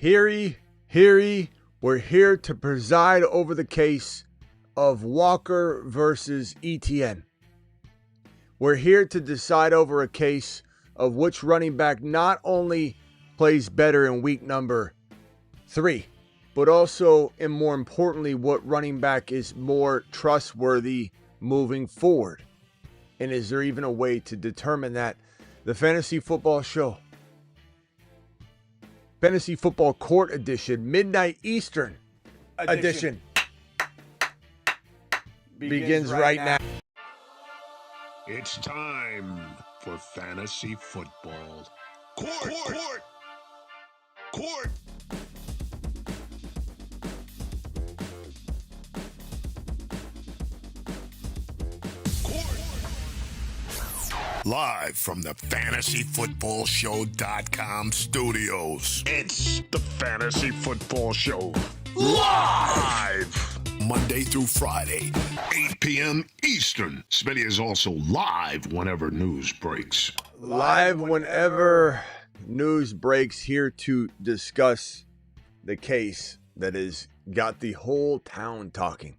Hear ye, we're here to preside over the case of Walker versus Etienne. We're here to decide over a case of which running back not only plays better in week number 3, but also, and more importantly, what running back is more trustworthy moving forward. And is there even a way to determine that? The Fantasy Football Show, Fantasy Football Court Edition, Midnight Eastern Edition begins right now. It's time for Fantasy Football. Court! Live from the FantasyFootballShow.com studios. It's the Fantasy Football Show. Live! Monday through Friday, 8 p.m. Eastern. Smitty is also live whenever news breaks. Live whenever news breaks, here to discuss the case that has got the whole town talking.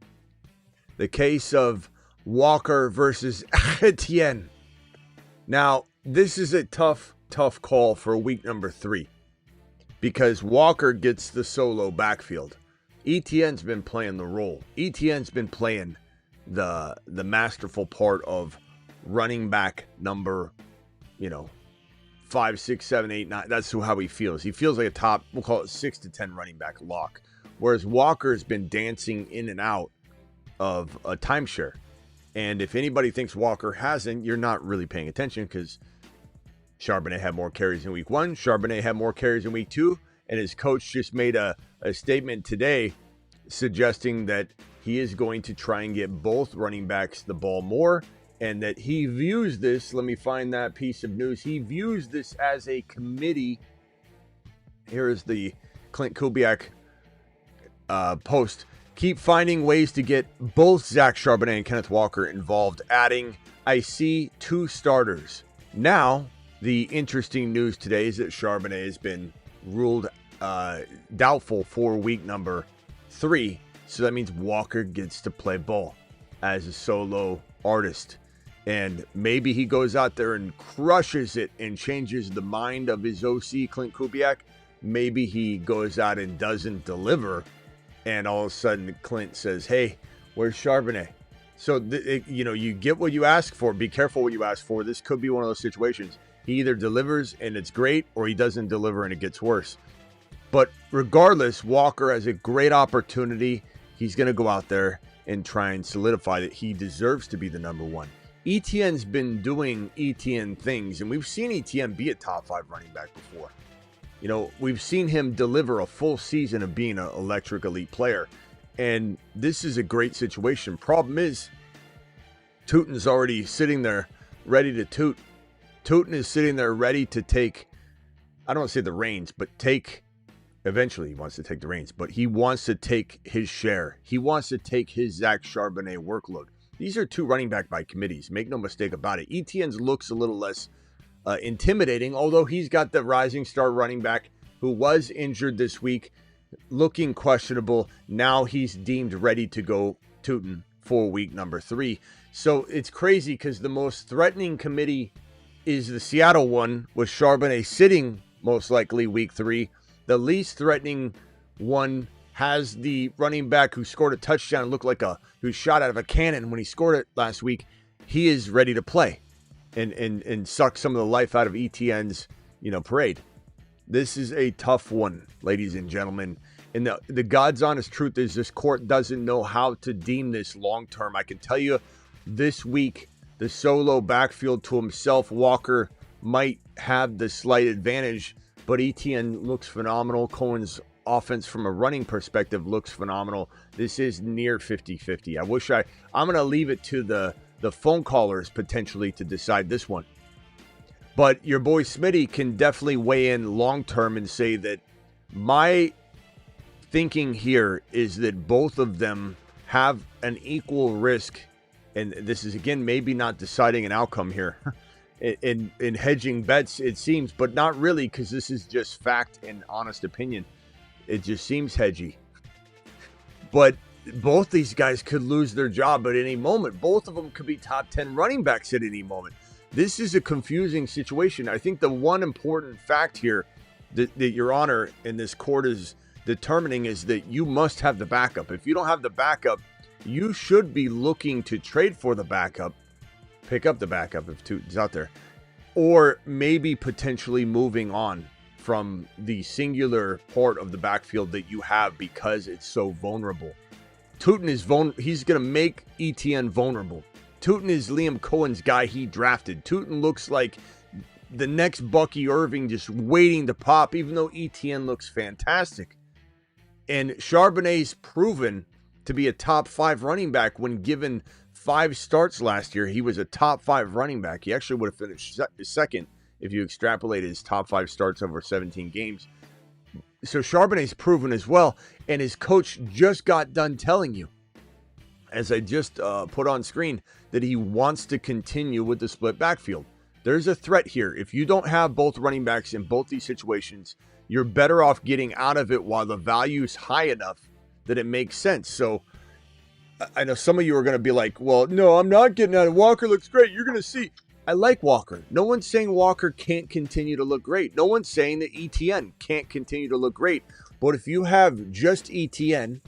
The case of Walker versus Etienne. Now, this is a tough call for week number 3 because Walker gets the solo backfield. Etienne's been playing the role. Etienne's been playing the masterful part of running back number, 5, 6, 7, 8, 9. That's how he feels. He feels like a top, we'll call it 6 to 10 running back lock. Whereas Walker's been dancing in and out of a timeshare. And if anybody thinks Walker hasn't, you're not really paying attention because Charbonnet had more carries in week 1. Charbonnet had more carries in week 2. And his coach just made a statement today suggesting that he is going to try and get both running backs the ball more. And that he views this, let me find that piece of news. He views this as a committee. Here is the Clint Kubiak post. Keep finding ways to get both Zach Charbonnet and Kenneth Walker involved, adding, I see 2 starters. Now, the interesting news today is that Charbonnet has been ruled doubtful for week number 3. So that means Walker gets to play ball as a solo artist. And maybe he goes out there and crushes it and changes the mind of his OC, Clint Kubiak. Maybe he goes out and doesn't deliver. And all of a sudden, Clint says, hey, where's Charbonnet? So, you get what you ask for. Be careful what you ask for. This could be one of those situations. He either delivers and it's great, or he doesn't deliver and it gets worse. But regardless, Walker has a great opportunity. He's going to go out there and try and solidify that he deserves to be the number 1. Etienne's been doing Etienne things, and we've seen Etienne be a top 5 running back before. We've seen him deliver a full season of being an electric elite player. And this is a great situation. Problem is, Tootin's already sitting there ready to toot. Tootin is sitting there ready to take, I don't want to say the reins, but eventually he wants to take the reins, but he wants to take his share. He wants to take his Zach Charbonnet workload. These are 2 running back by committees. Make no mistake about it. Etienne's looks a little less intimidating, although he's got the rising star running back who was injured this week, looking questionable. Now he's deemed ready to go Tootin for week number 3. So it's crazy because the most threatening committee is the Seattle one, with Charbonnet sitting most likely week 3. The least threatening one has the running back who scored a touchdown and looked like who shot out of a cannon when he scored it last week. He is ready to play and suck some of the life out of Etienne's, parade. This is a tough one, ladies and gentlemen. And the God's honest truth is this court doesn't know how to deem this long term. I can tell you this week, the solo backfield to himself, Walker might have the slight advantage, but Etienne looks phenomenal. Cohen's offense from a running perspective looks phenomenal. This is near 50-50. I'm going to leave it to the phone callers potentially to decide this one. But your boy Smitty can definitely weigh in long term and say that my thinking here is that both of them have an equal risk. And this is, again, maybe not deciding an outcome here in hedging bets, it seems, but not really, because this is just fact and honest opinion. It just seems hedgy. But both these guys could lose their job at any moment. Both of them could be top 10 running backs at any moment. This is a confusing situation. I think the one important fact here that Your Honor in this court is determining is that you must have the backup. If you don't have the backup, you should be looking to trade for the backup, pick up the backup if Tootin's out there, or maybe potentially moving on from the singular part of the backfield that you have because it's so vulnerable. Tootin is he's going to make Etienne vulnerable. Tootin is Liam Cohen's guy he drafted. Tootin looks like the next Bucky Irving just waiting to pop, even though Etienne looks fantastic. And Charbonnet's proven to be a top 5 running back when given 5 starts last year. He was a top 5 running back. He actually would have finished second if you extrapolate his top 5 starts over 17 games. So Charbonnet's proven as well, and his coach just got done telling you, as I just put on screen, that he wants to continue with the split backfield. There's a threat here. If you don't have both running backs in both these situations, you're better off getting out of it while the value is high enough that it makes sense. So I know some of you are going to be like, well, no, I'm not getting out of Walker. Looks great. You're going to see. I like Walker. No one's saying Walker can't continue to look great. No one's saying that Etienne can't continue to look great. But if you have just Etienne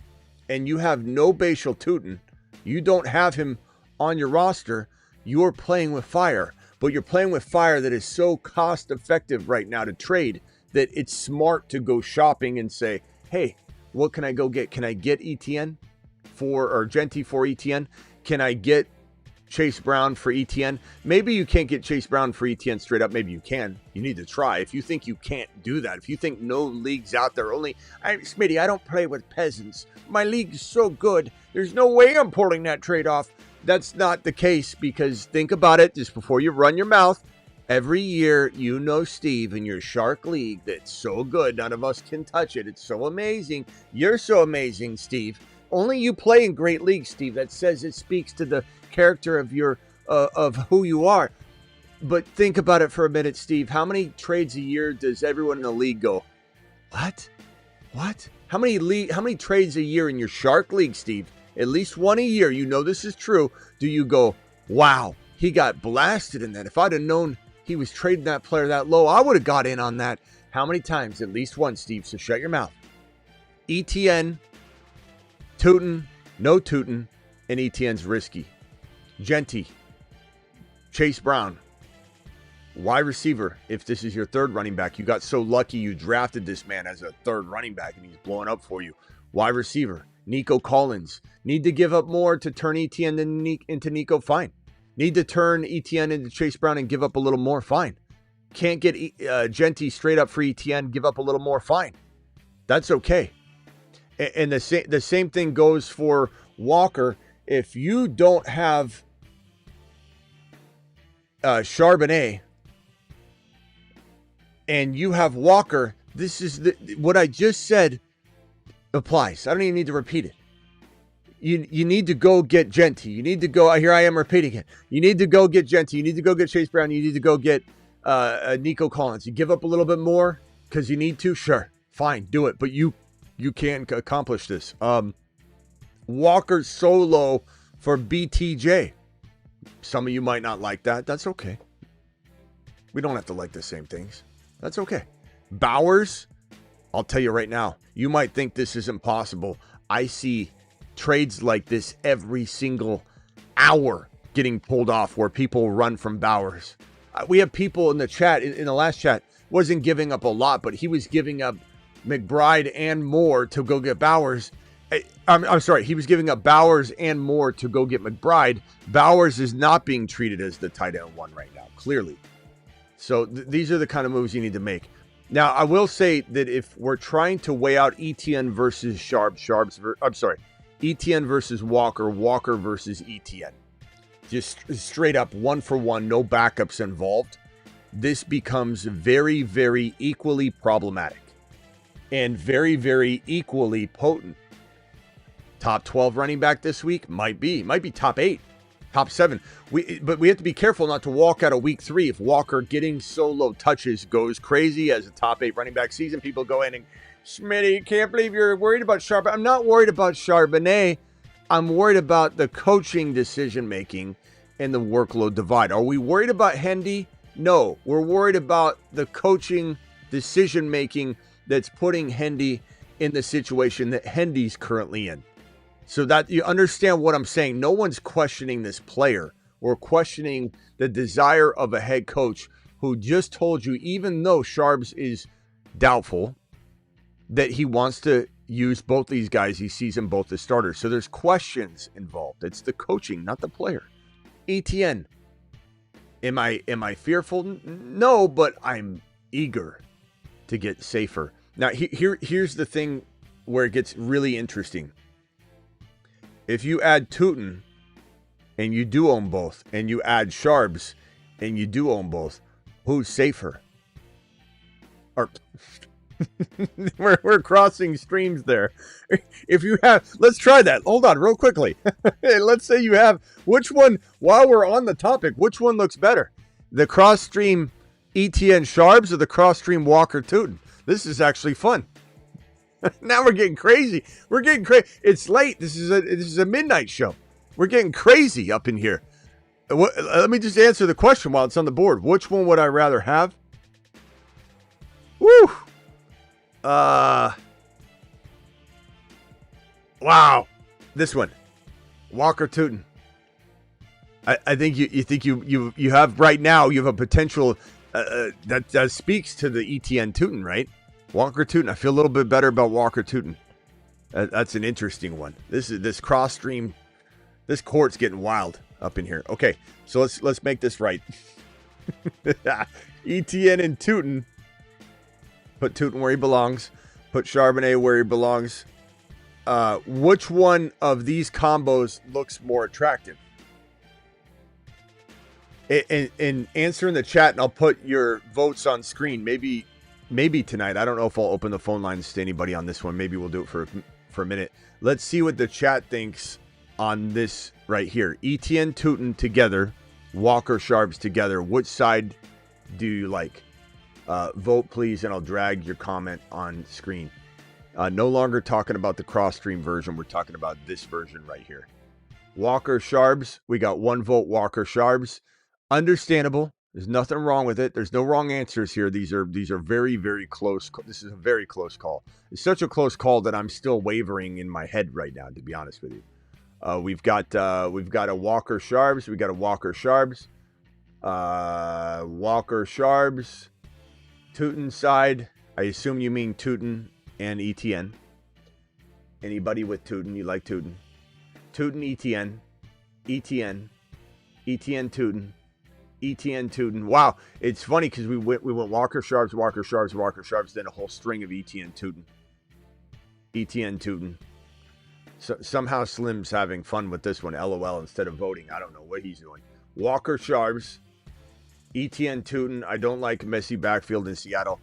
and you have no Bashal Tootin, you don't have him on your roster, you're playing with fire. But you're playing with fire that is so cost effective right now to trade that it's smart to go shopping and say, hey, what can I go get? Can I get Etienne or Genty for Etienne? Can I get Chase Brown for Etienne? Maybe you can't get Chase Brown for Etienne straight up. Maybe you can. You need to try. If you think you can't do that, if you think no leagues out there, Smitty, I don't play with peasants. My league is so good. There's no way I'm pulling that trade off. That's not the case, because think about it just before you run your mouth. Every year, you know Steve in your Shark League that's so good. None of us can touch it. It's so amazing. You're so amazing, Steve. Only you play in great leagues, Steve. That says it speaks to the character of your of who you are. But think about it for a minute, Steve. How many trades a year does everyone in the league go, what? How many trades a year in your Shark League, Steve? At least one a year. You know this is true. Do you go, wow, he got blasted in that. If I'd have known he was trading that player that low, I would have got in on that. How many times? At least one, Steve. So shut your mouth. Etienne, Tootin, no Tootin, and Etienne's risky. Genty, Chase Brown, wide receiver. If this is your third running back, you got so lucky you drafted this man as a third running back and he's blowing up for you. Wide receiver, Nico Collins. Need to give up more to turn Etienne into Nico? Fine. Need to turn Etienne into Chase Brown and give up a little more? Fine. Can't get Genty straight up for Etienne, give up a little more? Fine. That's okay. And the same thing goes for Walker. If you don't have Charbonnet and you have Walker, this is what I just said applies. I don't even need to repeat it. You need to go get Genty. You need to go, here I am repeating it. You need to go get Genty. You need to go get Chase Brown. You need to go get Nico Collins. You give up a little bit more because you need to? Sure. Fine. Do it. But you can't accomplish this. Walker's so low for BTJ. Some of you might not like that. That's okay. We don't have to like the same things. That's okay. Bowers, I'll tell you right now, you might think this is impossible. I see trades like this every single hour getting pulled off where people run from Bowers. We have people in the chat, in the last chat, wasn't giving up a lot, but he was giving up McBride and more to go get Bowers. I'm sorry, he was giving up Bowers and more to go get McBride. Bowers is not being treated as the tight end one right now, clearly. So these are the kind of moves you need to make. Now, I will say that if we're trying to weigh out Etienne versus Etienne versus Walker, Walker versus Etienne, just straight up one for one, no backups involved, this becomes very, very equally problematic and very, very equally potent. Top 12 running back this week? Might be top 8. Top 7. But we have to be careful not to walk out of week 3. If Walker getting solo touches goes crazy as a top 8 running back season, people go in and, Smitty, can't believe you're worried about Charbonnet. I'm not worried about Charbonnet. I'm worried about the coaching decision-making and the workload divide. Are we worried about Hendy? No. We're worried about the coaching decision-making that's putting Hendy in the situation that Hendy's currently in. So that you understand what I'm saying. No one's questioning this player or questioning the desire of a head coach who just told you, even though Sharbs is doubtful, that he wants to use both these guys. He sees them both as starters. So there's questions involved. It's the coaching, not the player. Etienne, am I fearful? No, but I'm eager to get safer. Now, here's the thing where it gets really interesting. If you add Tootin and you do own both, and you add Sharbs and you do own both, who's safer? Or we're crossing streams there. If you have, let's try that. Hold on real quickly. Let's say you have, which one, while we're on the topic, which one looks better? The cross stream Etienne Sharbs or the cross stream Walker Tootin? This is actually fun. Now we're getting crazy. We're getting crazy. It's late. This is a midnight show. We're getting crazy up in here. Let me just answer the question while it's on the board. Which one would I rather have? Woo! Wow. This one. Walker Tootin. I think you have right now, you have a potential that speaks to the Etienne Tootin, right? Walker Tootin. I feel a little bit better about Walker Tootin. That's an interesting one. This cross stream, this court's getting wild up in here. Okay, so let's make this right. Etienne and Tootin. Put Tootin where he belongs. Put Charbonnet where he belongs. Which one of these combos looks more attractive? And answer in the chat, and I'll put your votes on screen. Maybe tonight. I don't know if I'll open the phone lines to anybody on this one. Maybe we'll do it for a minute. Let's see what the chat thinks on this right here. Etienne Tootin together, Walker Sharbs together. Which side do you like? Vote, please, and I'll drag your comment on screen. No longer talking about the cross-stream version. We're talking about this version right here. Walker Sharbs. We got 1 vote, Walker Sharbs. Understandable. There's nothing wrong with it. There's no wrong answers here. These are very, very close. This is a very close call. It's such a close call that I'm still wavering in my head right now, to be honest with you. We've got a Walker Sharbs. We got a Walker Sharbs. Walker Sharbs. Tootin side. I assume you mean Tootin and Etienne. Anybody with Tootin? You like Tootin? Tootin, Etienne. Etienne. Etienne Tootin. Etienne Tootin. Wow, it's funny because we went Walker Sharbs, Walker Sharbs, Walker Sharbs, then a whole string of Etienne Tootin. Etienne Tootin. So, somehow Slim's having fun with this one. LOL instead of voting. I don't know what he's doing. Walker Sharbs. Etienne Tootin. I don't like messy backfield in Seattle.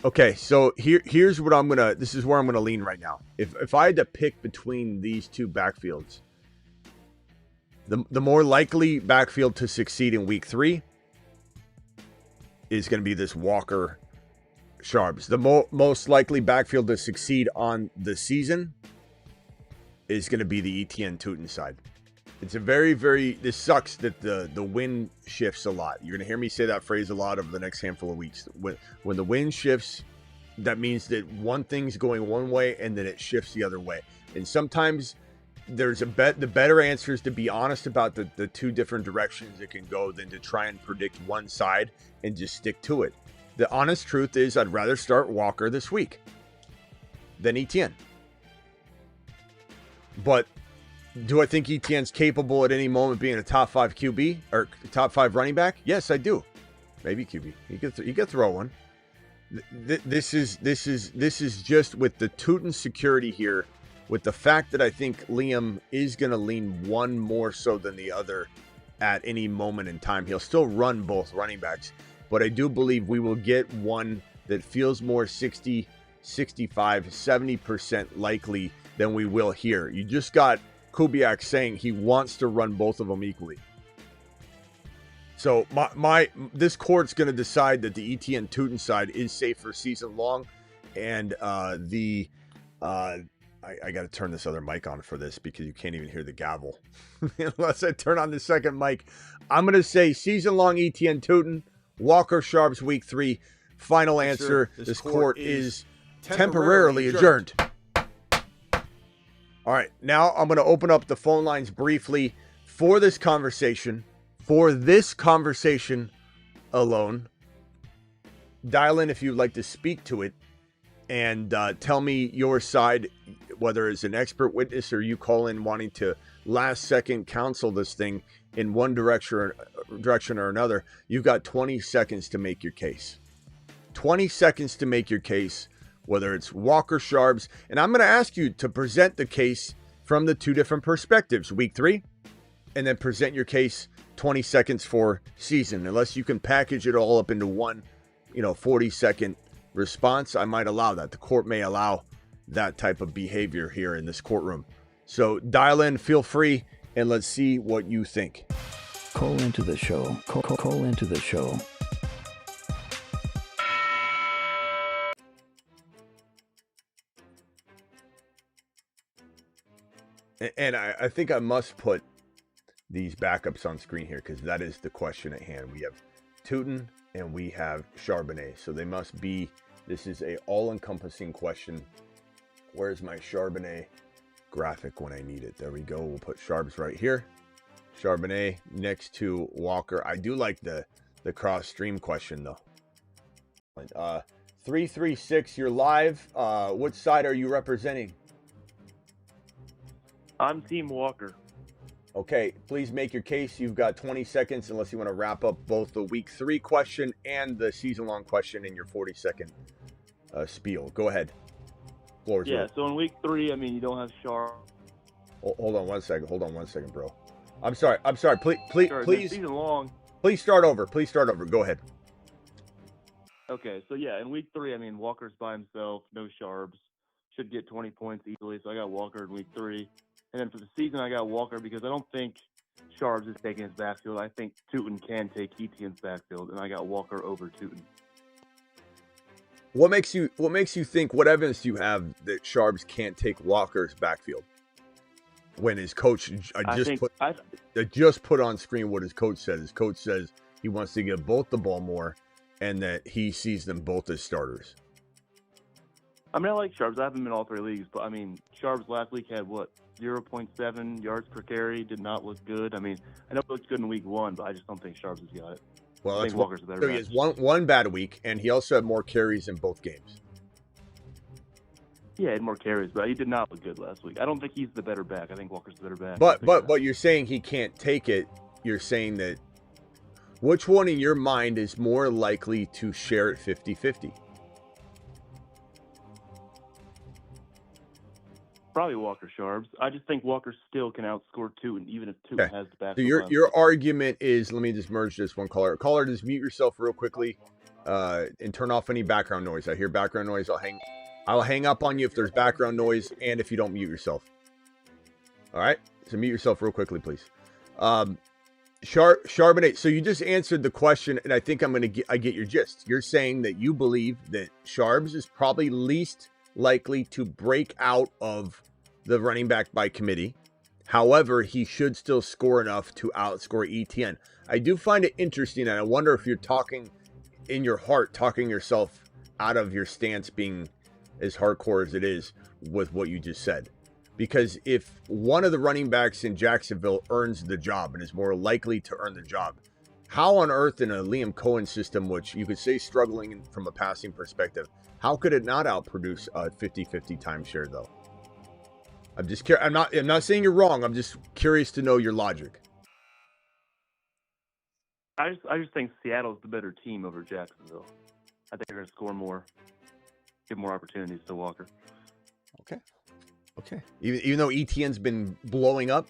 Okay, so here's what this is where I'm gonna lean right now. If I had to pick between these two backfields, the more likely backfield to succeed in week 3 is going to be this Walker Sharbs. The most likely backfield to succeed on the season is going to be the Etienne Tootin side. It's a very, very, this sucks that the wind shifts a lot. You're going to hear me say that phrase a lot over the next handful of weeks. When the wind shifts, that means that one thing's going one way and then it shifts the other way. And sometimes there's the better answer is to be honest about the two different directions it can go than to try and predict one side and just stick to it. The honest truth is I'd rather start Walker this week than Etienne. But do I think Etienne's capable at any moment being a top 5 QB or top 5 running back? Yes, I do. Maybe QB. He could throw one. This is just with the Tootin security here. With the fact that I think Liam is going to lean one more so than the other at any moment in time. He'll still run both running backs, but I do believe we will get one that feels more 60, 65, 70% likely than we will here. You just got Kubiak saying he wants to run both of them equally. So this court's going to decide that the Etienne Tootin side is safe for season long, and I got to turn this other mic on for this because you can't even hear the gavel unless I turn on the second mic. I'm going to say season long Etienne Tootin, Walker Sharps week 3. Final answer. This court is temporarily adjourned. All right, now I'm going to open up the phone lines briefly for this conversation. For this conversation alone, dial in if you'd like to speak to it and tell me your side, whether it's an expert witness or you call in wanting to last second counsel this thing in one direction or another. You've got 20 seconds to make your case. 20 seconds to make your case, whether it's Walker Sharps. And I'm going to ask you to present the case from the two different perspectives, week 3, and then present your case 20 seconds for season. Unless you can package it all up into one, 40-second response, I might allow that. The court may allow that type of behavior here in this courtroom. So dial in, feel free, and let's see what you think. Call into the show. Call into the show. And I think I must put these backups on screen here because that is the question at hand. We have Tootin and we have Charbonnet. So they must be, this is a all-encompassing question. Where's my Charbonnet graphic when I need it? There we go. We'll put Sharps right here. Charbonnet next to Walker. I do like the cross-stream question, though. 336, you're live. What side are you representing? I'm Team Walker. Okay, please make your case. You've got 20 seconds unless you want to wrap up both the week 3 question and the season-long question in your 40-second spiel. Go ahead. Floor is yours. So in week 3, you don't have Sharp. Hold on one second, bro. I'm sorry. Please. Season long. Please start over. Go ahead. Okay, so in week 3, Walker's by himself, no Sharps. Should get 20 points easily, so I got Walker in week 3. And then for the season, I got Walker because I don't think Sharps is taking his backfield. I think Tootin can take Etienne's backfield, and I got Walker over Tootin. What makes you think? What evidence do you have that Sharps can't take Walker's backfield? When his coach, I just put on screen what his coach said. His coach says he wants to give both the ball more, and that he sees them both as starters. I like Sharps. I have him in all 3 leagues, but Sharps last week had 0.7 yards per carry. Did not look good. I know it looked good in week 1, but I just don't think Sharps has got it. Well, I think Walker's a better back. He has one bad week, and he also had more carries in both games. Yeah, he had more carries, but he did not look good last week. I don't think he's the better back. I think Walker's the better back. But you're saying he can't take it. You're saying that which one in your mind is more likely to share it 50-50? Probably Walker Sharps. I just think Walker still can outscore Tootin, even if Tootin has the back. So your argument is, let me just merge this one caller. Caller, just mute yourself real quickly and turn off any background noise. I hear background noise. I'll hang up on you if there's background noise and if you don't mute yourself. All right? So mute yourself real quickly, please. Charbonnet, so you just answered the question, and I think I get your gist. You're saying that you believe that Sharps is probably least likely to break out of the running back by committee. However, he should still score enough to outscore Etienne. I do find it interesting, and I wonder if you're talking in your heart, talking yourself out of your stance being as hardcore as it is with what you just said. Because if one of the running backs in Jacksonville earns the job and is more likely to earn the job, how on earth in a Liam Cohen system, which you could say struggling from a passing perspective, how could it not outproduce a 50-50 timeshare though? I'm just curious. I'm not saying you're wrong. I'm just curious to know your logic. I just think Seattle's the better team over Jacksonville. I think they're going to score more, give more opportunities to Walker. Okay. Even though Etienne's been blowing up,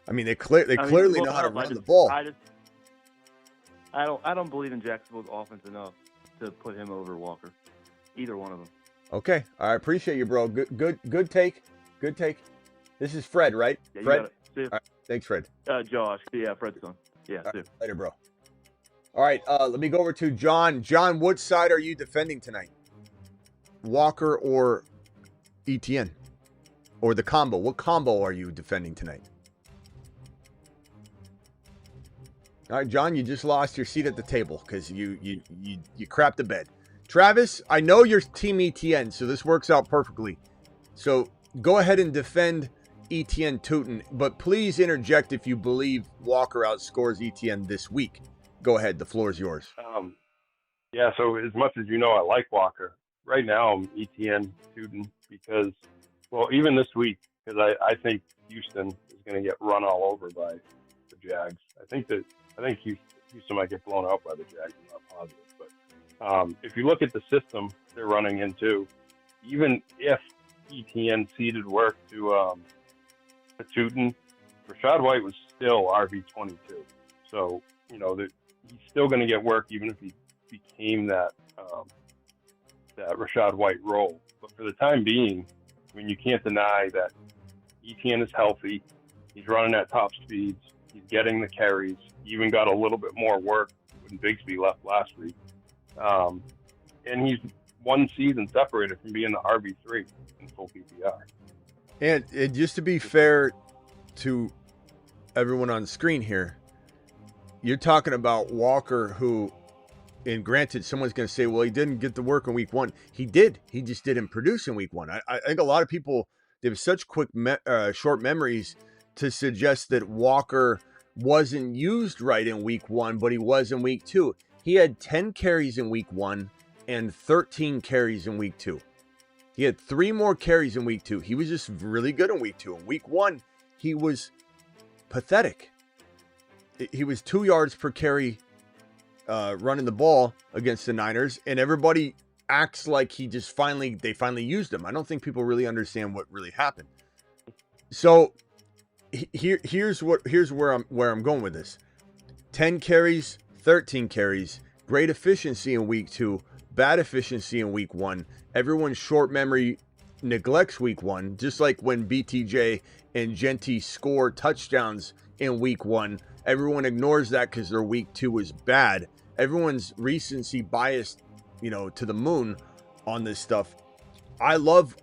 they clearly know how to run the ball. I don't believe in Jacksonville's offense enough to put him over Walker. Either one of them. Okay. I appreciate you, bro. Good take. Good take. This is Fred, right? Yeah, you Fred? got it. See All right. Thanks, Fred. Josh. Yeah, Fred's son. Yeah, All see right. Later, bro. All right, let me go over to John. John, what side are you defending tonight? Walker or Etienne? Or the combo? What combo are you defending tonight? All right, John, you just lost your seat at the table because you crapped the bed. Travis, I know you're Team Etienne, so this works out perfectly. So go ahead and defend Etienne Tootin, but please interject if you believe Walker outscores Etienne this week. Go ahead, the floor is yours. Yeah, so as much as you know, I like Walker. Right now, I'm Etienne Tootin because, well, even this week, because I think Houston is going to get run all over by the Jags. I think Houston might get blown out by the Jags. I'm not positive, but if you look at the system they're running into, even if Etienne ceded work to Tootin, Rachaad White was still RB22. So he's still going to get work even if he became that Rachaad White role. But for the time being, I mean, you can't deny that Etienne is healthy. He's running at top speeds. He's getting the carries. He even got a little bit more work when Bigsby left last week. And he's one season separated from being the RB3 in full PPR. And just to be fair to everyone on the screen here, you're talking about Walker who, and granted, someone's going to say, well, he didn't get the work in week one. He did. He just didn't produce in week one. I think a lot of people, they have such quick, short memories to suggest that Walker wasn't used right in week one, but he was in week two. He had 10 carries in week one and 13 carries in week two. He had 3 more carries in week two. He was just really good in week two. In week one, he was pathetic. He was 2 yards per carry running the ball against the Niners, and everybody acts like they finally used him. I don't think people really understand what really happened. So here's where I'm going with this. 10 carries, 13 carries, great efficiency in week two, bad efficiency in week one. Everyone's short memory neglects week one, just like when BTJ and Genty score touchdowns in week one. Everyone ignores that because their week two was bad. Everyone's recency biased, to the moon on this stuff. I love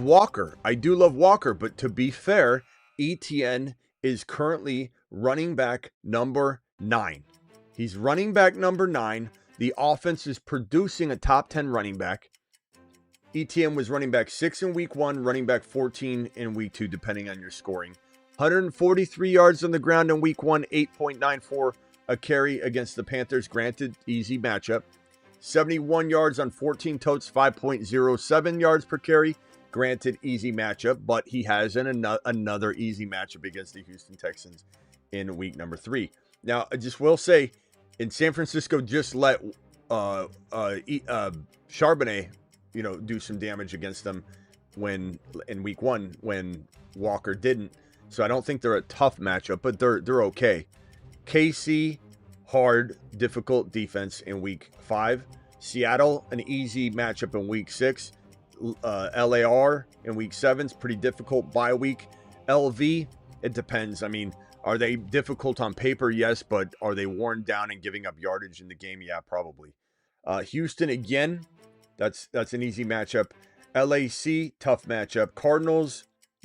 Walker. I do love Walker, but to be fair, Etienne is currently running back number 9. He's running back number 9. The offense is producing a top 10 running back. Etienne was running back 6 in week 1, running back 14 in week 2, depending on your scoring. 143 yards on the ground in week 1, 8.94 a carry against the Panthers. Granted, easy matchup. 71 yards on 14 totes, 5.07 yards per carry. Granted, easy matchup, but he has another easy matchup against the Houston Texans in week number 3. Now, I just will say, in San Francisco, just let Charbonnet, do some damage against them in week 1 when Walker didn't. So I don't think they're a tough matchup, but they're okay. KC, hard, difficult defense in week 5. Seattle, an easy matchup in week 6. LAR in week 7 is pretty difficult bye week. LV, it depends. I mean, are they difficult on paper? Yes, but are they worn down and giving up yardage in the game? Yeah, probably. Houston again, that's an easy matchup. LAC, tough matchup. Cardinals,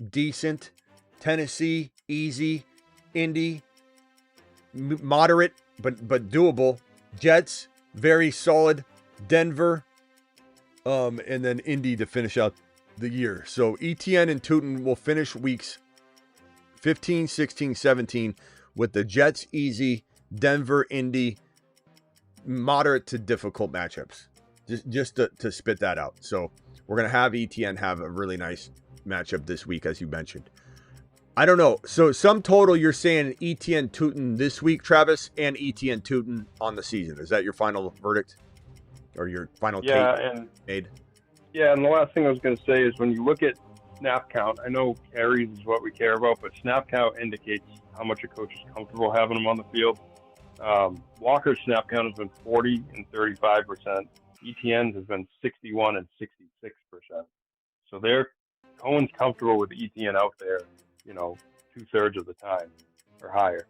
decent. Tennessee, easy. Indy, moderate but doable. Jets, very solid. Denver, and then Indy to finish out the year. So Etienne and Tootin will finish weeks 15, 16, 17 with the Jets easy, Denver, Indy, moderate to difficult matchups. Just to spit that out. So we're going to have Etienne have a really nice matchup this week, as you mentioned. I don't know. So sum total, you're saying Etienne Tootin this week, Travis, and Etienne Tootin on the season. Is that your final verdict? Or your final take made? Yeah, and the last thing I was going to say is when you look at snap count, I know carries is what we care about, but snap count indicates how much a coach is comfortable having them on the field. Walker's snap count has been 40 and 35%. Etienne's has been 61 and 66%. So Cohen's comfortable with Etienne out there. 2/3 of the time or higher.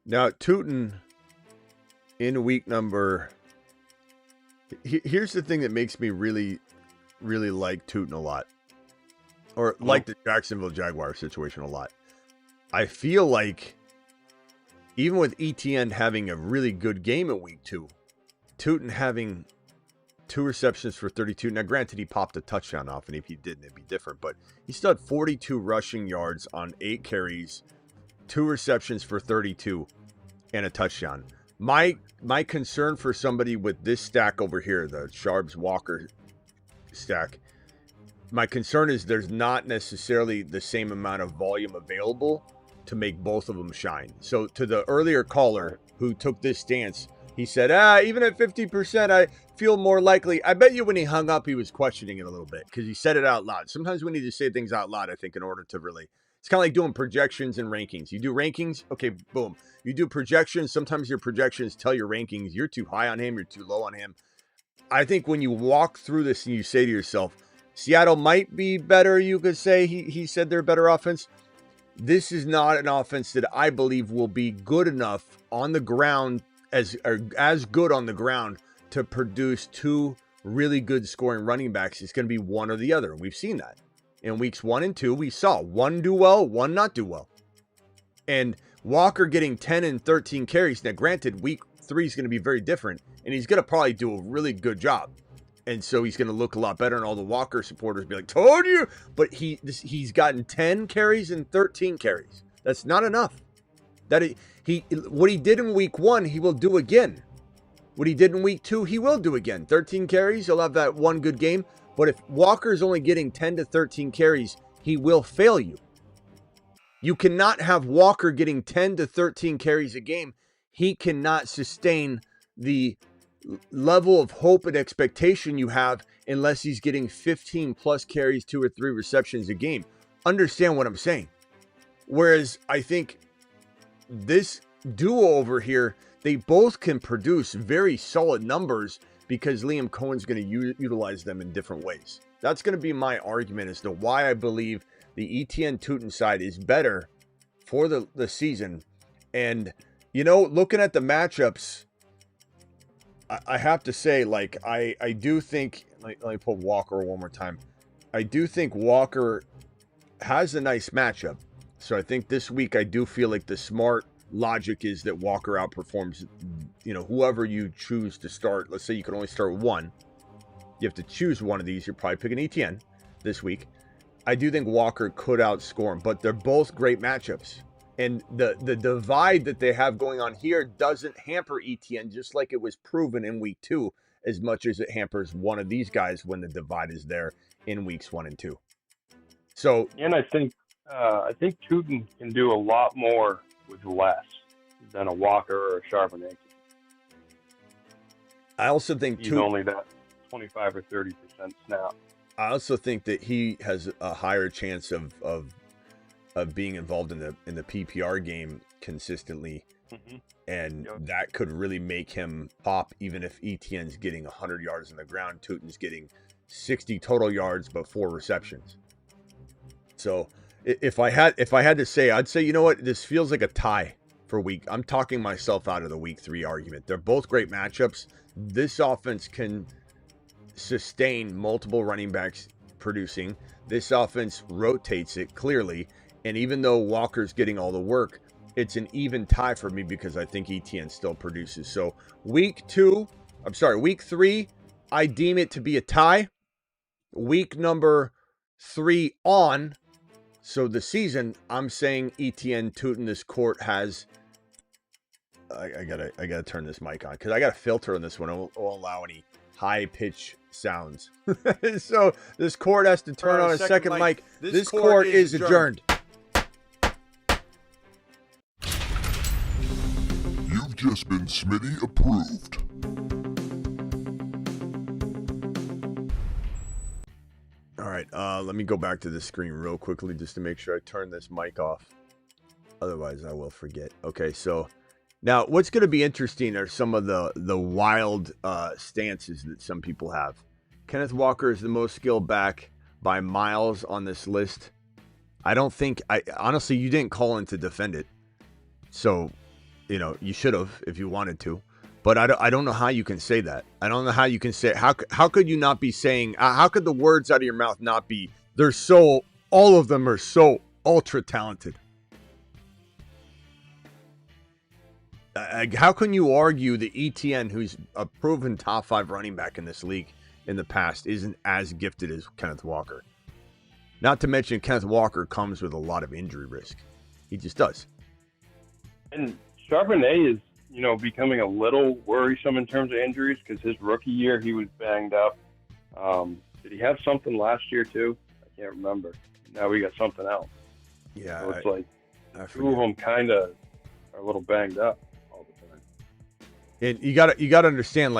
Now, Tootin in week number. Here's the thing that makes me really, really like Tootin a lot, or like the Jacksonville Jaguars situation a lot. I feel like even with Etienne having a really good game in week 2, Tootin having 2 receptions for 32. Now, granted, he popped a touchdown off, and if he didn't, it'd be different. But he still had 42 rushing yards on 8 carries, 2 receptions for 32, and a touchdown. My concern for somebody with this stack over here, the Sharps-Walker stack, my concern is there's not necessarily the same amount of volume available to make both of them shine. So to the earlier caller who took this stance, he said, even at 50%, I feel more likely. I bet you when he hung up, he was questioning it a little bit because he said it out loud. Sometimes we need to say things out loud, I think, in order to really. It's kind of like doing projections and rankings. You do rankings, okay, boom. You do projections. Sometimes your projections tell your rankings. You're too high on him. You're too low on him. I think when you walk through this and you say to yourself, Seattle might be better, you could say. He said they're a better offense. This is not an offense that I believe will be good enough on the ground, as good on the ground to produce 2 really good scoring running backs. It's going to be one or the other. We've seen that. In weeks 1 and 2, we saw one do well, one not do well. And Walker getting 10 and 13 carries. Now, granted, week 3 is going to be very different, and he's going to probably do a really good job. And so he's going to look a lot better, and all the Walker supporters be like, told you! But he's gotten 10 carries and 13 carries. That's not enough. What he did in week 1, he will do again. What he did in week 2, he will do again. 13 carries, he'll have that one good game. But if Walker's only getting 10 to 13 carries, he will fail you. You cannot have Walker getting 10 to 13 carries a game. He cannot sustain the level of hope and expectation you have unless he's getting 15 plus carries, 2 or 3 receptions a game. Understand what I'm saying? Whereas I think this duo over here, they both can produce very solid numbers because Liam Cohen's going to utilize them in different ways. That's going to be my argument as to why I believe the Etienne Tootin side is better for the season. And, looking at the matchups, I have to say, I do think, let me pull Walker one more time. I do think Walker has a nice matchup. So I think this week I do feel like the smart logic is that Walker outperforms, whoever you choose to start. Let's say you can only start one. You have to choose one of these. You're probably picking Etienne this week. I do think Walker could outscore him, but they're both great matchups. And the divide that they have going on here doesn't hamper Etienne, just like it was proven in week 2, as much as it hampers one of these guys when the divide is there in weeks 1 and 2. So, and I think Tootin can do a lot more with less than a Walker or a Charbonnet. I also think he's only that 25 or 30% snap. I also think that he has a higher chance of being involved in the PPR game consistently, and that could really make him pop. Even if Etienne's getting 100 yards on the ground, Tootin's getting 60 total yards but 4 receptions. So if I had to say, I'd say, this feels like a tie for week. I'm talking myself out of the week 3 argument. They're both great matchups. This offense can sustain multiple running backs producing. This offense rotates it clearly. And even though Walker's getting all the work, it's an even tie for me because I think Etienne still produces. So week 3, I deem it to be a tie. Week number 3 on. So the season, I'm saying Etienne Tootin, this court has. I gotta turn this mic on because I got a filter on this one. I won't allow any high pitch sounds. So this court has to turn on a second mic. This court is adjourned. You've just been Smitty approved. All right, let me go back to the screen real quickly just to make sure I turn this mic off. Otherwise, I will forget. Okay, so now what's going to be interesting are some of the wild stances that some people have. Kenneth Walker is the most skilled back by miles on this list. I don't think honestly you didn't call in to defend it. So, you should have if you wanted to. But I don't know how you can say that. I don't know how you can say how could you not be saying how could the words out of your mouth not be all of them are so ultra talented. How can you argue that Etienne, who's a proven top 5 running back in this league in the past, isn't as gifted as Kenneth Walker? Not to mention Kenneth Walker comes with a lot of injury risk. He just does. And Charbonnet is, becoming a little worrisome in terms of injuries because his rookie year he was banged up. Did he have something last year too? I can't remember. Now we got something else. Yeah, so it's two of them kind of are a little banged up all the time. And you got to understand,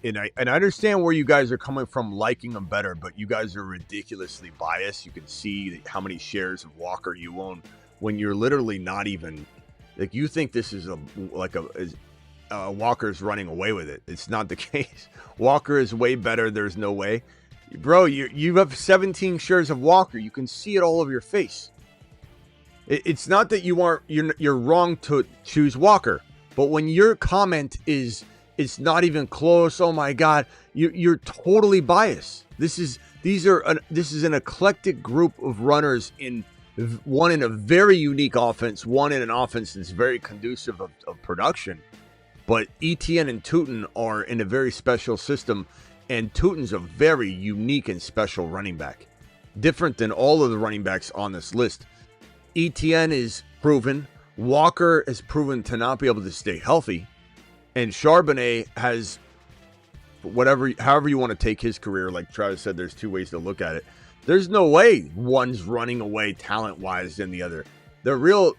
and I understand where you guys are coming from, liking them better, but you guys are ridiculously biased. You can see how many shares of Walker you own when you're literally not even. Like, you think this is Walker's running away with it. It's not the case. Walker is way better. There's no way. Bro, you have 17 shares of Walker. You can see it all over your face. It's not that you're wrong to choose Walker. But when your comment is, it's not even close, oh my God, you're totally biased. This is an eclectic group of runners one in a very unique offense, one in an offense that's very conducive of production. But Etienne and Tootin are in a very special system, and Tootin's a very unique and special running back. Different than all of the running backs on this list. Etienne is proven. Walker has proven to not be able to stay healthy. And Charbonnet has, however you want to take his career, like Travis said, there's 2 ways to look at it. There's no way one's running away talent-wise than the other. The real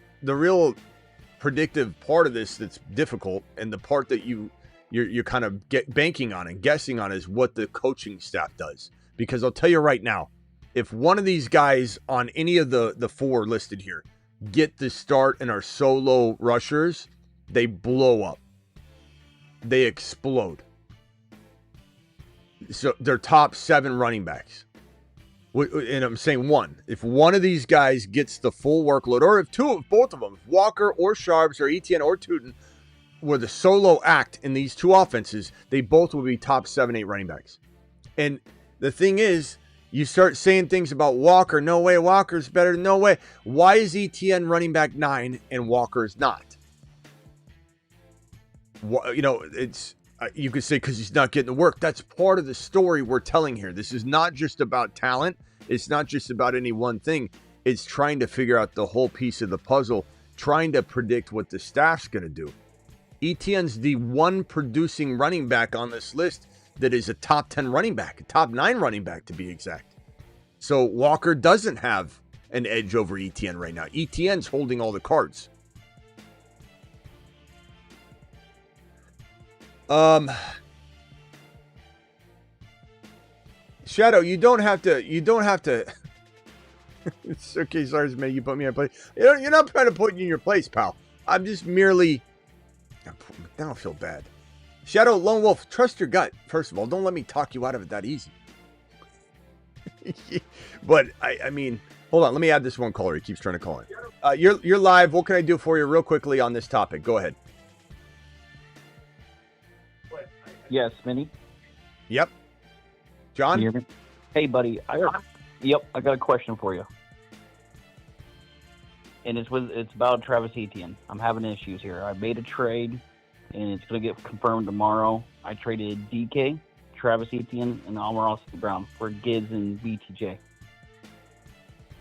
predictive part of this that's difficult, and the part that you're kind of banking on and guessing on, is what the coaching staff does. Because I'll tell you right now, if one of these guys on any of the 4 listed here get the start and are solo rushers, they blow up. They explode. So they're top 7 running backs. And I'm saying one. If one of these guys gets the full workload, or if both of them, if Walker or Sharbs or Etienne or Tootin were the solo act in these 2 offenses, they both would be top 7-8 running backs. And the thing is, you start saying things about Walker. No way, Walker's better. No way. Why is Etienne running back 9 and Walker is not? It's you could say because he's not getting the work. That's part of the story we're telling here. This is not just about talent. It's not just about any one thing. It's trying to figure out the whole piece of the puzzle, trying to predict what the staff's going to do. Etienne's the one producing running back on this list that is a top 10 running back, a top 9 running back to be exact. So Walker doesn't have an edge over Etienne right now. Etienne's holding all the cards. Shadow, you don't have to. It's okay, sorry, man. You put me in place. You're not trying to put you in your place, pal. I'm just merely. I don't feel bad. Shadow Lone Wolf, trust your gut. First of all, don't let me talk you out of it that easy. But I mean, hold on. Let me add this one caller. He keeps trying to call in. You're live. What can I do for you, real quickly, on this topic? Go ahead. Yes, Smitty. Yep. John? Can you hear me? Hey, buddy. I got a question for you. And it's about Travis Etienne. I'm having issues here. I made a trade, and it's going to get confirmed tomorrow. I traded DK, Travis Etienne, and Amon-Ra St. Brown for Gibbs and BTJ.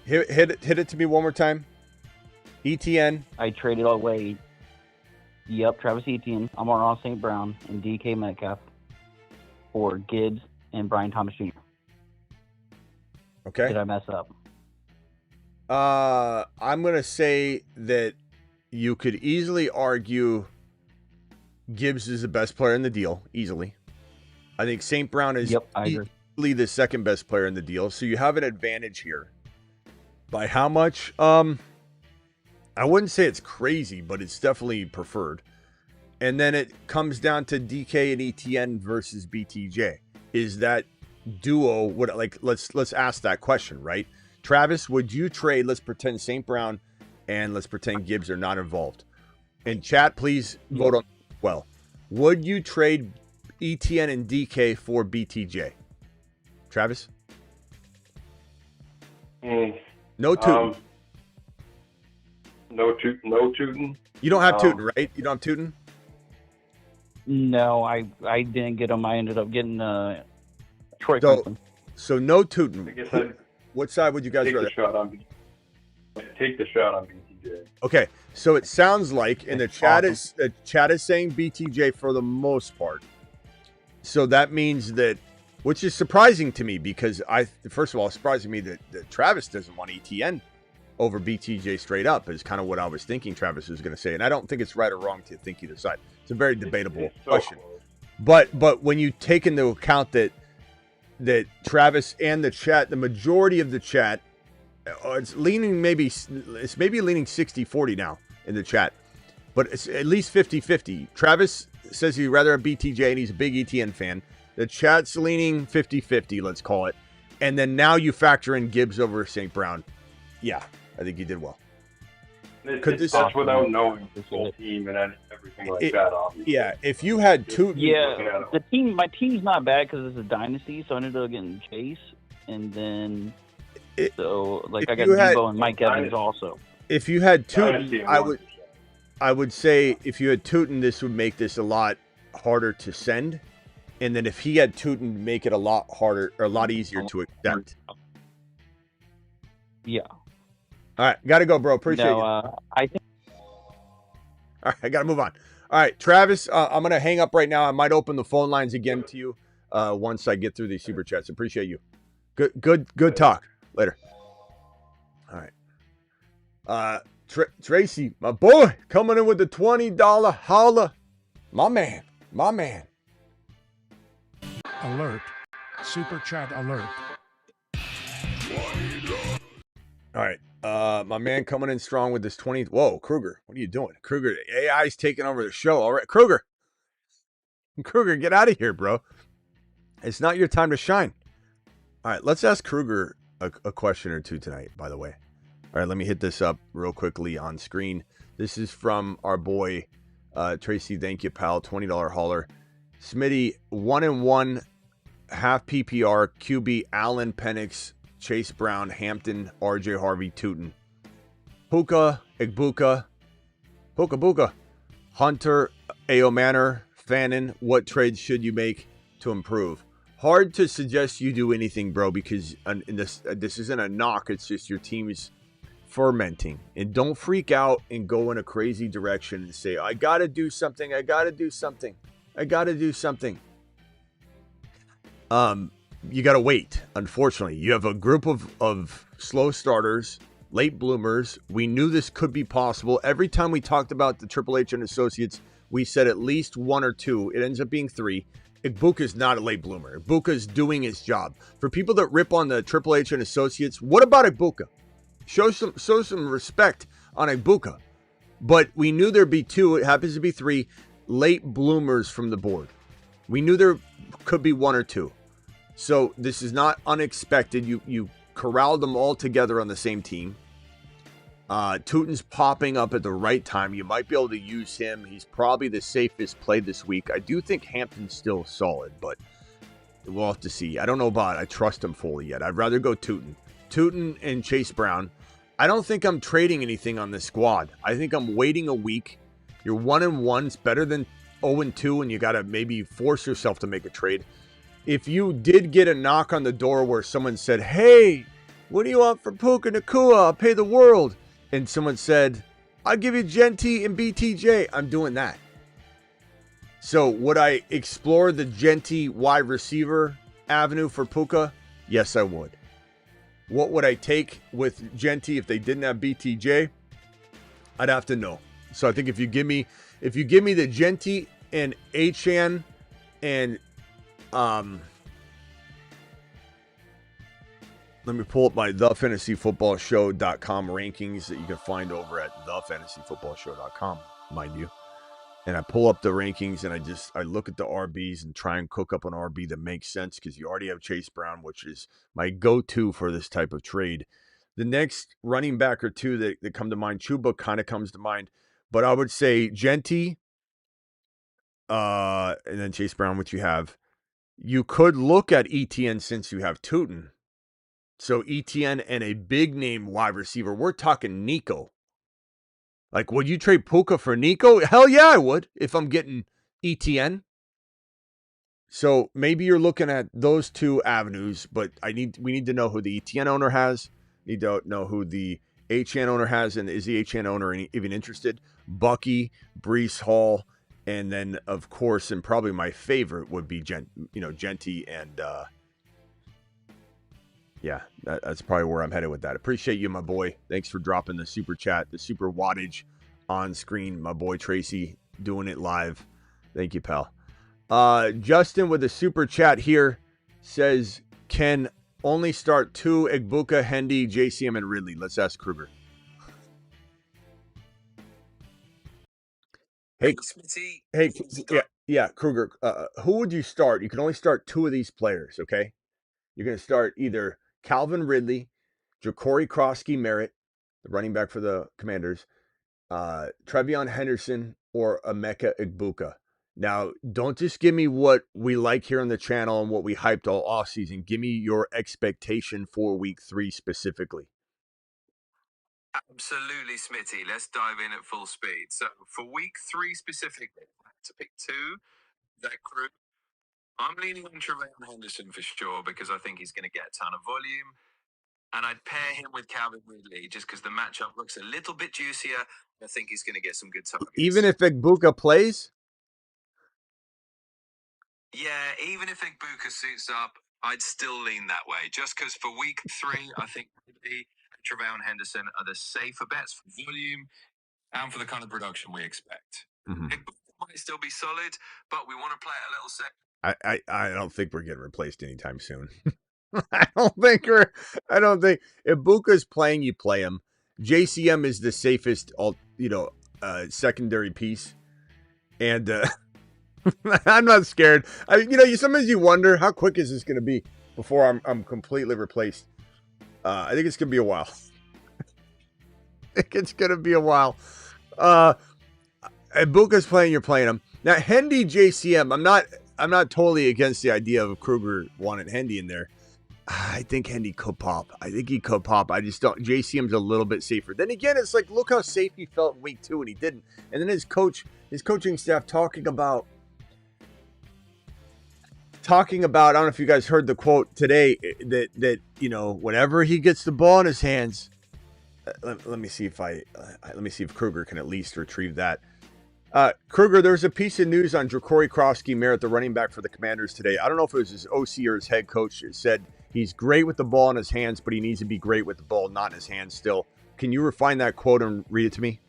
Hit it to me one more time. Etienne. I traded away. Yep, Travis Etienne, Amon-Ra St. Brown, and DK Metcalf for Gibbs and Brian Thomas Jr. Okay. Did I mess up? I'm going to say that you could easily argue Gibbs is the best player in the deal, easily. I think St. Brown is easily the second best player in the deal, so you have an advantage here. By how much? I wouldn't say it's crazy, but it's definitely preferred. And then it comes down to DK and Etienne versus BTJ. Is that duo let's ask that question, right? Travis, would you trade? Let's pretend St. Brown and let's pretend Gibbs are not involved. In chat, please vote on well. Would you trade Etienne and DK for BTJ? Travis? No Tootin. No Tootin. You don't have Tootin, right? You don't have Tootin? No, I didn't get him. I ended up getting Troy. So no Tootin. I guess I'd What side would you guys take rather? the shot on BTJ. Okay, so it sounds like in the chat is saying BTJ for the most part. So that means that, which is surprising to me because first of all, it's surprising me that Travis doesn't want Etienne over BTJ straight up is kind of what I was thinking Travis was going to say, and I don't think it's right or wrong to think either side. It's a very debatable It's so question. close. But when you take into account that Travis and the chat, the majority of the chat, it's maybe leaning 60-40 now in the chat, but it's at least 50-50. Travis says he'd rather have BTJ and he's a big Etienne fan. The chat's leaning 50-50, let's call it. And then now you factor in Gibbs over St. Brown. Yeah, I think you did well. That's without knowing the whole team and everything like that, obviously. Yeah, if you had two... Yeah, my team's not bad because it's a dynasty, so I ended up getting Chase, and then I got Debo and Mike Evans also. If you had Tootin, I would say if you had Tootin, this would make this a lot harder to send, and then if he had Tootin, make it a lot harder or a lot easier to accept. Yeah. All right, gotta go, bro. Appreciate you. I think. All right, I gotta move on. All right, Travis, I'm gonna hang up right now. I might open the phone lines again to you once I get through these super chats. Appreciate you. Good talk. Later. All right. Tracy, my boy, coming in with the $20 holla. My man. Alert. Super chat alert. All right. My man coming in strong with this 20. Whoa, Kruger, what are you doing? Kruger, AI's taking over the show. All right, Kruger, get out of here, bro. It's not your time to shine. All right, let's ask Kruger a question or two tonight, by the way. All right, let me hit this up real quickly on screen. This is from our boy, Tracy. Thank you, pal. $20 hauler. Smitty, 1-1, half PPR, QB, Allen, Penix, Chase Brown, Hampton, RJ Harvey, Tootin, Puka, Igbuka, Puka, Hunter, Ao Manor, Fannin. What trades should you make to improve? Hard to suggest you do anything, bro, because this isn't a knock. It's just your team is fermenting. And don't freak out and go in a crazy direction and say, I got to do something. You got to wait. Unfortunately, you have a group of slow starters, late bloomers. We knew this could be possible. Every time we talked about the Triple H and Associates, we said at least one or two. It ends up being three. Igbuka is not a late bloomer. Igbuka is doing his job. For people that rip on the Triple H and Associates, what about Igbuka? Show some respect on Igbuka. But we knew there'd be two. It happens to be three late bloomers from the board. We knew there could be one or two. So this is not unexpected. You corralled them all together on the same team. Tootin's popping up at the right time. You might be able to use him. He's probably the safest play this week. I do think Hampton's still solid, but we'll have to see. I don't know about I trust him fully yet. I'd rather go Tootin and Chase Brown. I don't think I'm trading anything on this squad. I think I'm waiting a week. You're 1-1. It's better than 0-2, and you got to maybe force yourself to make a trade. If you did get a knock on the door where someone said, hey, what do you want for Puka Nakua? I'll pay the world. And someone said, I'll give you Genty and BTJ. I'm doing that. So would I explore the Genty wide receiver avenue for Puka? Yes, I would. What would I take with Genty if they didn't have BTJ? I'd have to know. So I think if you give me the Genty and Etienne and let me pull up my thefantasyfootballshow.com rankings that you can find over at thefantasyfootballshow.com, mind you. And I pull up the rankings and I look at the RBs and try and cook up an RB that makes sense because you already have Chase Brown, which is my go-to for this type of trade. The next running back or two that come to mind, Chuba kind of comes to mind, but I would say Genty, and then Chase Brown, which you have. You could look at Etienne since you have Tootin. So Etienne and a big name wide receiver. We're talking Nico. Like, would you trade Puka for Nico? Hell yeah, I would if I'm getting Etienne. So maybe you're looking at those two avenues, but we need to know who the Etienne owner has. Need to know who the HN owner has, and is the HN owner even interested? Bucky, Brees Hall, and then of course, and probably my favorite would be Genty, and yeah, that's probably where I'm headed with that. Appreciate you, my boy. Thanks for dropping the super chat, the super wattage on screen. My boy Tracy doing it live. Thank you, pal. Justin with a super chat here says, can only start 2 Egbuka, Hendy, JCM, and Ridley. Let's ask Kruger. Hey, Smitty. Hey, yeah, Kruger. Who would you start? You can only start 2 of these players, okay? You're going to start either Calvin Ridley, Ja'Cory Krosky-Merritt, the running back for the Commanders, Trevion Henderson, or Emeka Egbuka. Now, don't just give me what we like here on the channel and what we hyped all offseason. Give me your expectation for week 3 specifically. Absolutely, Smitty. Let's dive in at full speed. So, for week 3 specifically, to pick 2, that group, I'm leaning on Trevion Henderson for sure because I think he's going to get a ton of volume. And I'd pair him with Calvin Ridley just because the matchup looks a little bit juicier. I think he's going to get some good targets. Even if Egbuka plays? Yeah, even if Egbuka suits up, I'd still lean that way. Just because for week 3, I think Ridley and Trevion Henderson are the safer bets for volume and for the kind of production we expect. Egbuka might still be solid, but we want to play it a little safe. I don't think we're getting replaced anytime soon. I don't think Ibuka's playing, you play him. JCM is the safest secondary piece. And I'm not scared. Sometimes you wonder how quick is this going to be before I'm completely replaced. I think it's going to be a while. I think it's going to be a while. Ibuka's playing, you're playing him. Now Hendy JCM, I'm not totally against the idea of Kruger wanting Hendy in there. I think Hendy could pop. I think he could pop. I just don't. JCM's a little bit safer. Then again, it's like, look how safe he felt in week 2 and he didn't. And then his coaching staff talking about, I don't know if you guys heard the quote today that whenever he gets the ball in his hands, let me see if Kruger can at least retrieve that. Kruger, there's a piece of news on Ja'Cory Krosky-Merritt, the running back for the Commanders today. I don't know if it was his OC or his head coach. It said he's great with the ball in his hands, but he needs to be great with the ball not in his hands still. Can you refine that quote and read it to me?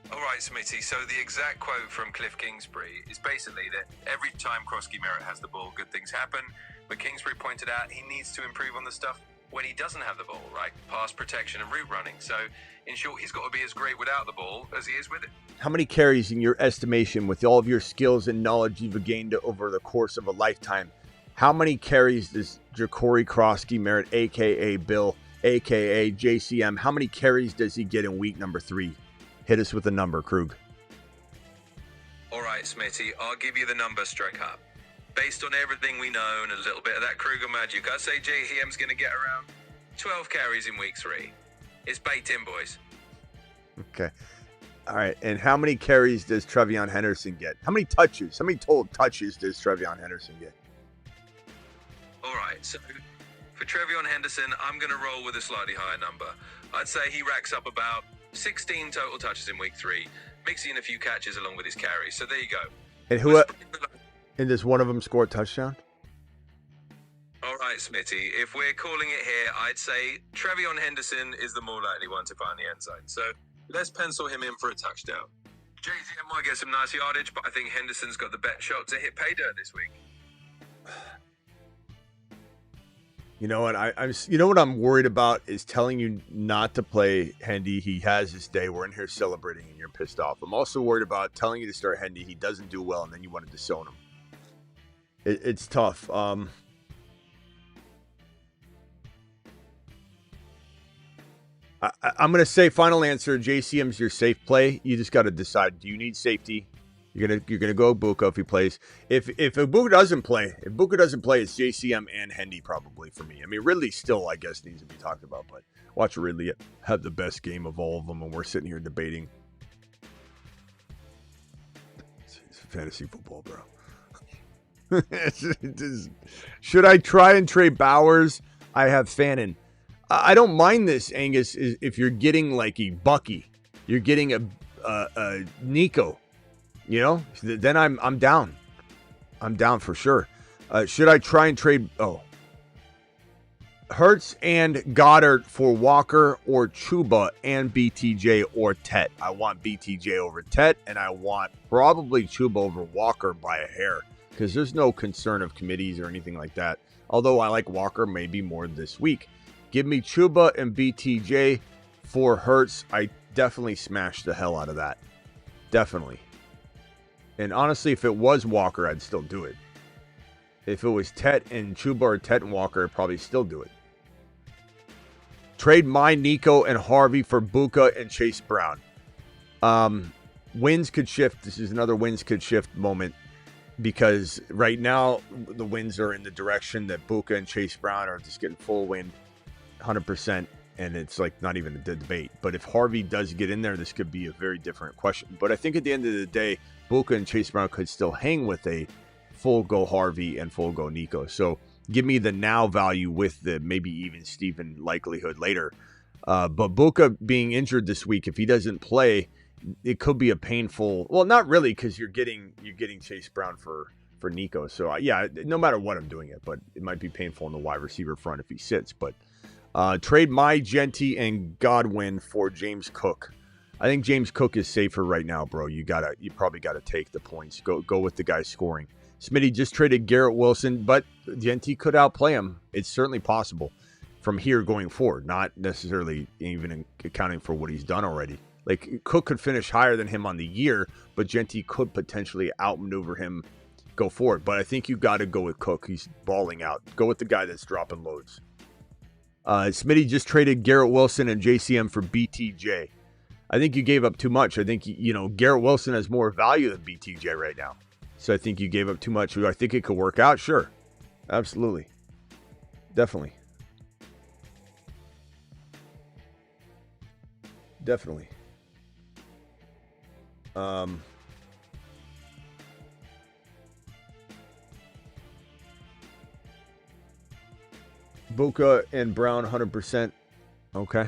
All right, Smitty. So the exact quote from Cliff Kingsbury is basically that every time Krosky-Merritt has the ball, good things happen. But Kingsbury pointed out he needs to improve on the stuff when he doesn't have the ball, right? Pass protection and route running. So, in short, he's got to be as great without the ball as he is with it. How many carries, in your estimation, with all of your skills and knowledge you've gained over the course of a lifetime, how many carries does Ja'Cory Krosky-Merritt, a.k.a. Bill, a.k.a. JCM, how many carries does he get in week number 3? Hit us with a number, Krug. All right, Smitty, I'll give you the number straight up. Based on everything we know and a little bit of that Kruger magic, I'd say JCM's going to get around 12 carries in week 3. It's baked in, boys. Okay. All right. And how many carries does Trevion Henderson get? How many touches? How many total touches does Trevion Henderson get? All right. So for Trevion Henderson, I'm going to roll with a slightly higher number. I'd say he racks up about 16 total touches in week 3, mixing in a few catches along with his carries. So there you go. And does one of them score a touchdown? All right, Smitty. If we're calling it here, I'd say Trevion Henderson is the more likely one to find the end zone. So let's pencil him in for a touchdown. JCM might get some nice yardage, but I think Henderson's got the best shot to hit pay dirt this week. You know what? What I'm worried about is telling you not to play Hendy. He has his day. We're in here celebrating, and you're pissed off. I'm also worried about telling you to start Hendy. He doesn't do well, and then you want to disown him. It's tough. I'm going to say final answer. JCM's your safe play. You just got to decide. Do you need safety? You're gonna go Buka if he plays. If Buka doesn't play, it's JCM and Hendy probably for me. I mean, Ridley still, I guess, needs to be talked about. But watch Ridley have the best game of all of them, and we're sitting here debating. It's fantasy football, bro. Should I try and trade Bowers? I have Fannin. I don't mind this, Angus, if you're getting like a Bucky, you're getting a Nico, you know, then I'm down. I'm down for sure. Should I try and trade? Hurts and Goddard for Walker or Chuba and BTJ or Tet. I want BTJ over Tet, and I want probably Chuba over Walker by a hair because there's no concern of committees or anything like that. Although I like Walker maybe more this week. Give me Chuba and BTJ for Hurts. I definitely smashed the hell out of that. Definitely. And honestly, if it was Walker, I'd still do it. If it was Tet and Chuba or Tet and Walker, I'd probably still do it. Trade my Nico and Harvey for Buka and Chase Brown. Wins could shift. This is another wins could shift moment. Because right now, the winds are in the direction that Buka and Chase Brown are just getting full wind. 100%, and it's like not even a debate. But if Harvey does get in there, this could be a very different question. But I think at the end of the day, Buka and Chase Brown could still hang with a full go Harvey and full go Nico. So give me the now value with the maybe even Steven likelihood later. But Buka being injured this week, if he doesn't play, it could be a painful. Well, not really, because you're getting Chase Brown for Nico. So yeah, no matter what, I'm doing it. But it might be painful in the wide receiver front if he sits. But trade my Genty and Godwin for James Cook. I think James Cook is safer right now, bro. You probably gotta take the points. Go with the guy scoring. Smitty just traded Garrett Wilson, but Genty could outplay him. It's certainly possible from here going forward, not necessarily even accounting for what he's done already. Like Cook could finish higher than him on the year, but Genty could potentially outmaneuver him go forward. But I think you got to go with Cook. He's balling out. Go with the guy that's dropping loads. Smitty just traded Garrett Wilson and JCM for BTJ. I think you gave up too much. I think, Garrett Wilson has more value than BTJ right now. So I think you gave up too much. Do I think it could work out? Sure. Absolutely. Definitely. Definitely. Buka and Brown 100%. Okay.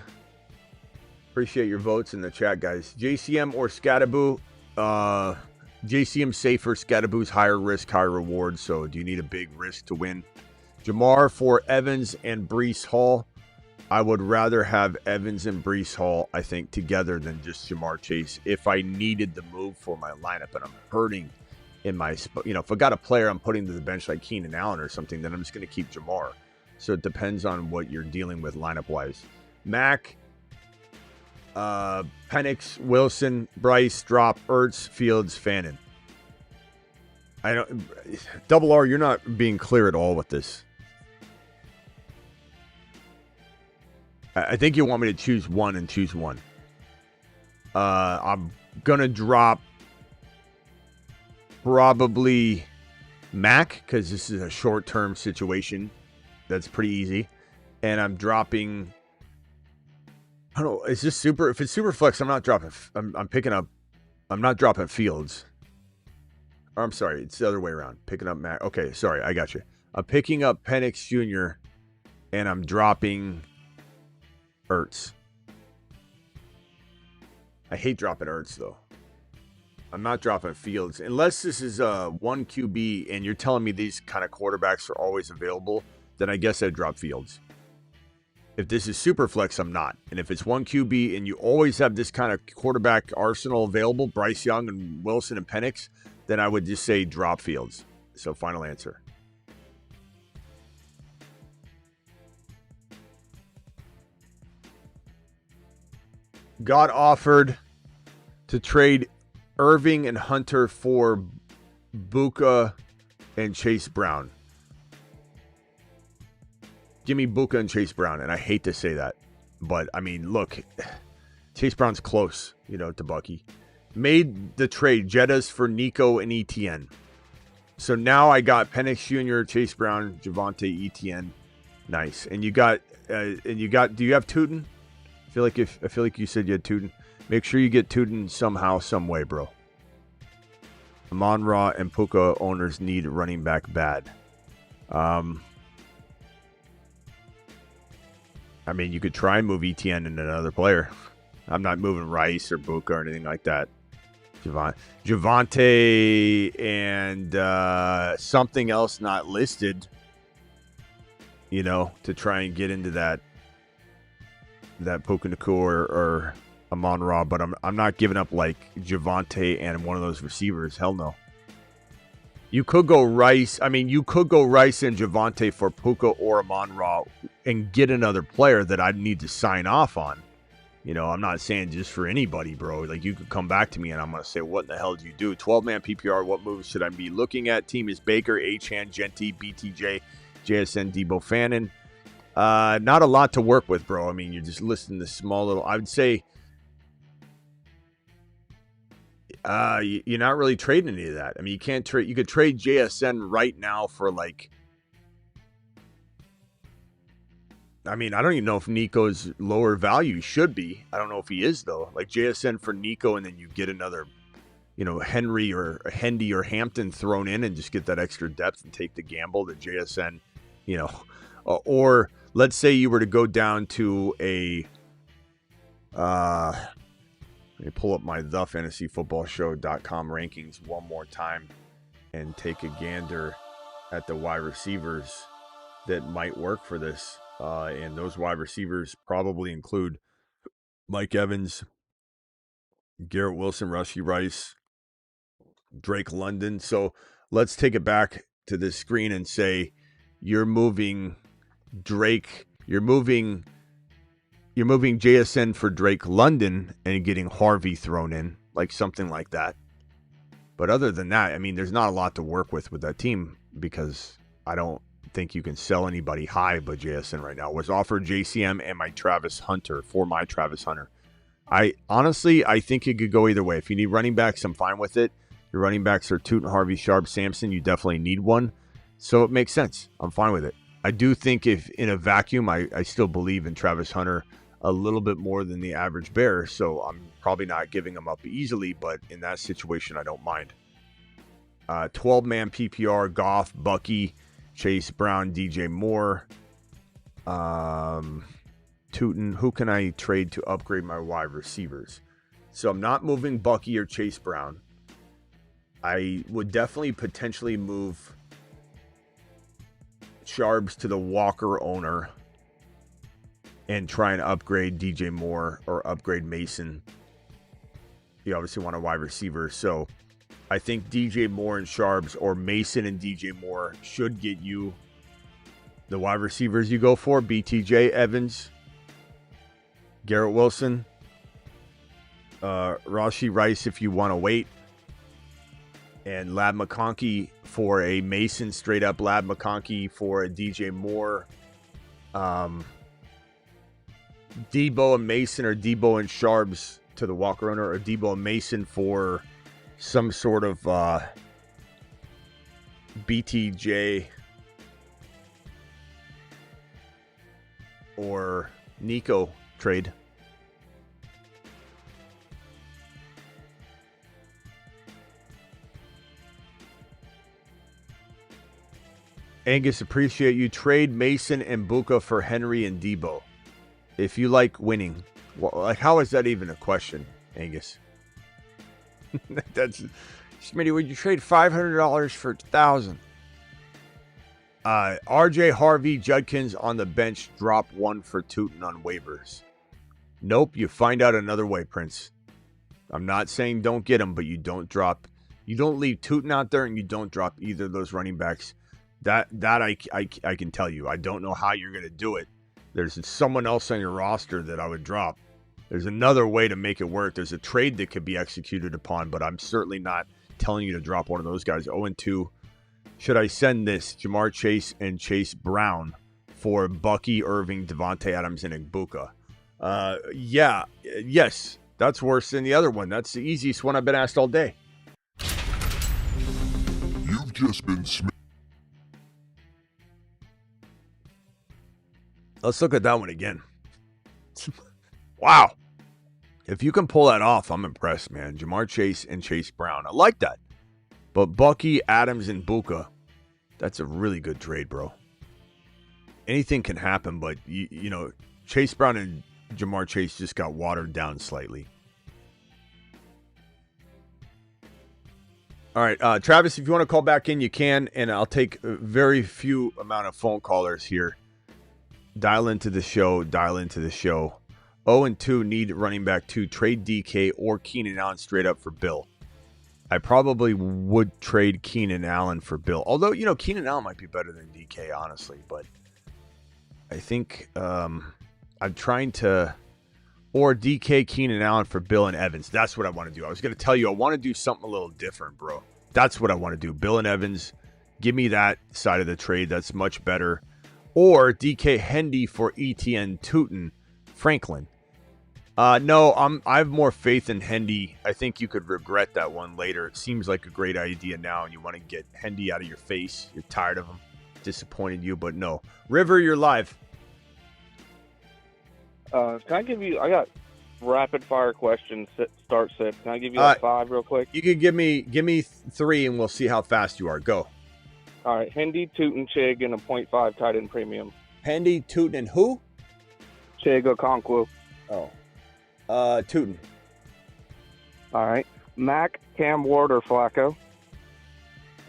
Appreciate your votes in the chat, guys. JCM or Scattaboo? JCM safer. Scattaboo's higher risk, higher reward. So do you need a big risk to win? Jamar for Evans and Breece Hall. I would rather have Evans and Breece Hall, I think, together than just Jamar Chase. If I needed the move for my lineup and I'm hurting in my, if I got a player I'm putting to the bench like Keenan Allen or something, then I'm just going to keep Jamar. So it depends on what you're dealing with lineup-wise. Mac, Penix, Wilson, Bryce, Drop, Ertz, Fields, Fannin. Double R, you're not being clear at all with this. I think you want me to choose one and choose one. I'm going to drop probably Mac because this is a short-term situation. That's pretty easy. And I'm dropping, I don't know, is this super? If it's super flex, I'm not dropping, I'm not dropping Fields. Or I'm sorry, it's the other way around. Picking up Mac. Okay, sorry, I got you. I'm picking up Penix Jr. and I'm dropping Ertz. I hate dropping Ertz, though. I'm not dropping Fields. Unless this is one QB and you're telling me these kind of quarterbacks are always available, then I guess I'd drop Fields. If this is super flex, I'm not. And if it's one QB and you always have this kind of quarterback arsenal available, Bryce Young and Wilson and Penix, then I would just say drop Fields. So final answer. Got offered to trade Irving and Hunter for Buka and Chase Brown. Give me Buka and Chase Brown, and I hate to say that. But, I mean, look, Chase Brown's close, to Bucky. Made the trade, Jettas for Nico and Etienne. So now I got Penix Jr., Chase Brown, Javonte, Etienne. Nice. And you got, do you have Tootin? I feel like you said you had Tootin. Make sure you get Tootin somehow, some way, bro. Amon-Ra and Puka owners need running back bad. I mean, you could try and move Etienne and another player. I'm not moving Rice or Buka or anything like that. Javonte and something else not listed, to try and get into that Puka Nacua or Amon-Ra, but I'm not giving up like Javonte and one of those receivers. Hell no. You could go Rice. I mean, you could go Rice and Javonte for Puka or Amon-Ra and get another player that I'd need to sign off on. I'm not saying just for anybody, bro. Like, you could come back to me and I'm going to say, what in the hell do you do? 12-man PPR, what moves should I be looking at? Team is Baker, Achane, Genty, BTJ, JSN, Debo, Fannin. Not a lot to work with, bro. I mean, you're just listing this small little... I would say you're not really trading any of that. I mean, you can't trade... You could trade JSN right now for, like... I mean, I don't even know if Nico's lower value should be. I don't know if he is, though. Like, JSN for Nico, and then you get another, Henry or Hendy or Hampton thrown in and just get that extra depth and take the gamble that JSN, or let's say you were to go down to a, let me pull up my thefantasyfootballshow.com rankings one more time and take a gander at the wide receivers that might work for this. And those wide receivers probably include Mike Evans, Garrett Wilson, Rashee Rice, Drake London. So let's take it back to this screen and say you're moving Drake, you're moving JSN for Drake London and getting Harvey thrown in, like something like that. But other than that, I mean, there's not a lot to work with that team because I don't think you can sell anybody high but JSN right now. Was offered JCM and my Travis Hunter. I think it could go either way. If you need running backs, I'm fine with it. Your running backs are Tootin, Harvey, Sharp, Sampson. You definitely need one. So it makes sense. I'm fine with it. I do think if in a vacuum, I still believe in Travis Hunter a little bit more than the average bear. So I'm probably not giving him up easily, but in that situation, I don't mind. 12-man PPR, Goff, Bucky, Chase Brown, DJ Moore, Tootin. Who can I trade to upgrade my wide receivers? So I'm not moving Bucky or Chase Brown. I would definitely potentially move Sharps to the Walker owner and try and upgrade DJ Moore or upgrade Mason. You obviously want a wide receiver, so I think DJ Moore and Sharps or Mason and DJ Moore should get you the wide receivers you go for. BTJ, Evans, Garrett Wilson, Rashee Rice if you want to wait, and Lab McConkey for a Mason, straight up Lab McConkey for a DJ Moore. Debo and Mason or Debo and Sharps to the Walker owner, or Debo and Mason for some sort of BTJ or Nico trade. Angus, appreciate you. Trade Mason and Buka for Henry and Debo. If you like winning. Well, like, how is that even a question, Angus? That's Smitty. Would you trade $500 for $1,000? RJ Harvey, Judkins on the bench. Drop one for Tootin on waivers. Nope. You find out another way, Prince. I'm not saying don't get him, but you don't drop. You don't leave Tootin out there, and you don't drop either of those running backs. That I can tell you. I don't know how you're going to do it. There's someone else on your roster that I would drop. There's another way to make it work. There's a trade that could be executed upon, but I'm certainly not telling you to drop one of those guys. 0-2 Should I send this Jamar Chase and Chase Brown for Bucky, Irving, Devontae Adams, and Igbuka? Yes. That's worse than the other one. That's the easiest one I've been asked all day. You've just been Let's look at that one again. Wow. If you can pull that off, I'm impressed, man. Jamar Chase and Chase Brown. I like that. But Bucky, Adams, and Buka, that's a really good trade, bro. Anything can happen, but, you know, Chase Brown and Jamar Chase just got watered down slightly. All right, Travis, if you want to call back in, you can, and I'll take a very few amount of phone callers here. Dial into the show. 0-2 need running back 2. Trade DK or Keenan Allen straight up for Bill. I probably would trade Keenan Allen for Bill. Although, you know, Keenan Allen might be better than DK, honestly. But I think I'm trying to... Or DK, Keenan Allen for Bill and Evans. That's what I want to do. I was going to tell you, I want to do something a little different, bro. That's what I want to do. Bill and Evans, give me that side of the trade. That's much better. Or DK Hendy for Etienne, Tootin, Franklin. No, I have more faith in Hendy. I think you could regret that one later. It seems like a great idea now, and you want to get Hendy out of your face. You're tired of him. Disappointed you, but no. River, you're live. Can I give you? I got rapid fire questions. Start 6. Can I give you 5 real quick? You can give me 3, and we'll see how fast you are. Go. All right, Hendy, Tootin, Chig, and a 0.5 tight end premium. Hendy, Tootin, and who? Chig, Okonkwo. Oh, Tootin. All right, Mac, Cam Ward, or Flacco?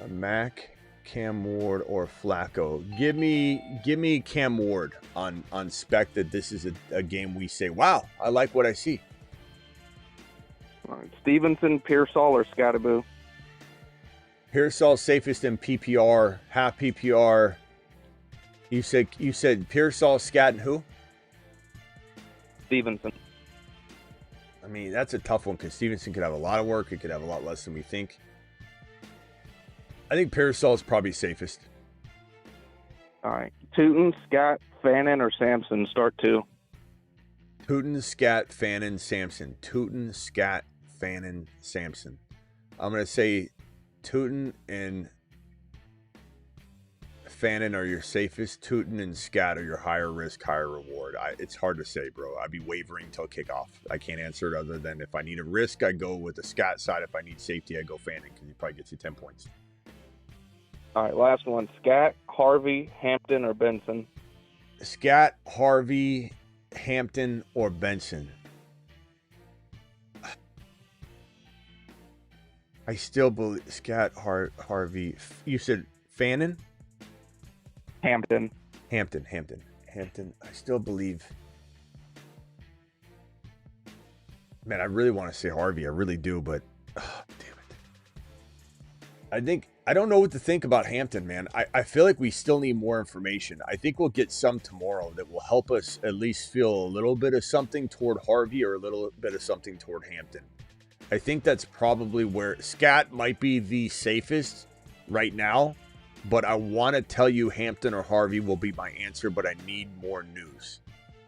Mac, Cam Ward, or Flacco. Give me Cam Ward on spec that this is a game we say, wow, I like what I see. All right, Stevenson, Pearsall, or Scattaboo? Pearsall safest in PPR, half PPR. You said Pearsall, Scat, and who? Stevenson. I mean, that's a tough one because Stevenson could have a lot of work. It could have a lot less than we think. I think Pearsall is probably safest. All right, Tootin, Scat, Fannin, or Sampson? Start 2. Tootin, Scat, Fannin, Sampson. Tootin, Scat, Fannin, Sampson. I'm going to say Tootin and Fannin are your safest. Tootin and Scat are your higher risk, higher reward. It's hard to say, bro. I'd be wavering until kickoff. I can't answer it other than if I need a risk, I go with the Scat side. If I need safety, I go Fannin because he probably gets you 10 points. All right, last one. Scat, Harvey, Hampton, or Benson? Scat, Harvey, Hampton, or Benson. I still believe Scat, Harvey. You said Fannin? Hampton. Hampton. I still believe. Man, I really want to say Harvey. I really do, but damn it. I don't know what to think about Hampton, man. I feel like we still need more information. I think we'll get some tomorrow that will help us at least feel a little bit of something toward Harvey or a little bit of something toward Hampton. I think that's probably where Scat might be the safest right now, but I want to tell you Hampton or Harvey will be my answer, but I need more news.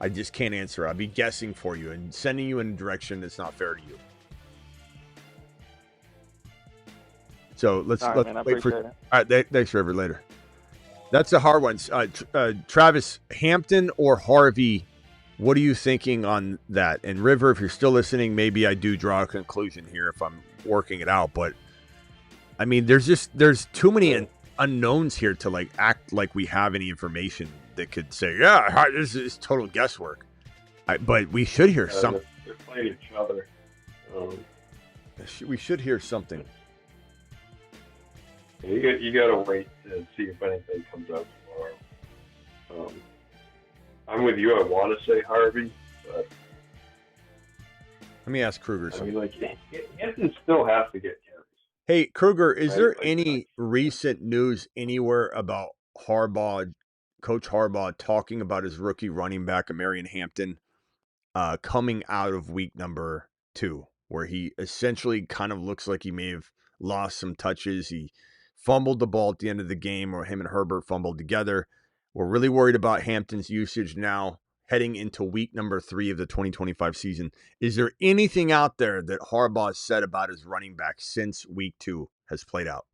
I just can't answer. I'll be guessing for you and sending you in a direction that's not fair to you. So let's wait for. All right, thanks, River. Later. That's a hard one. Travis, Hampton or Harvey? What are you thinking on that? And River, if you're still listening, maybe I do draw a conclusion here if I'm working it out. But I mean, there's too many unknowns here to like act like we have any information that could say, yeah, this is total guesswork. But we should hear something. They're playing each other. We should hear something. You got to wait to see if anything comes out tomorrow. I'm with you. I want to say Harvey, but let me ask Kruger something. I mean, like, Hampton still has to get carries. Hey, Kruger, is there any recent news anywhere about Coach Harbaugh talking about his rookie running back, Marion Hampton, coming out of week number 2, where he essentially kind of looks like he may have lost some touches. He fumbled the ball at the end of the game, or him and Herbert fumbled together. We're really worried about Hampton's usage now heading into week number 3 of the 2025 season. Is there anything out there that Harbaugh has said about his running back since week 2 has played out?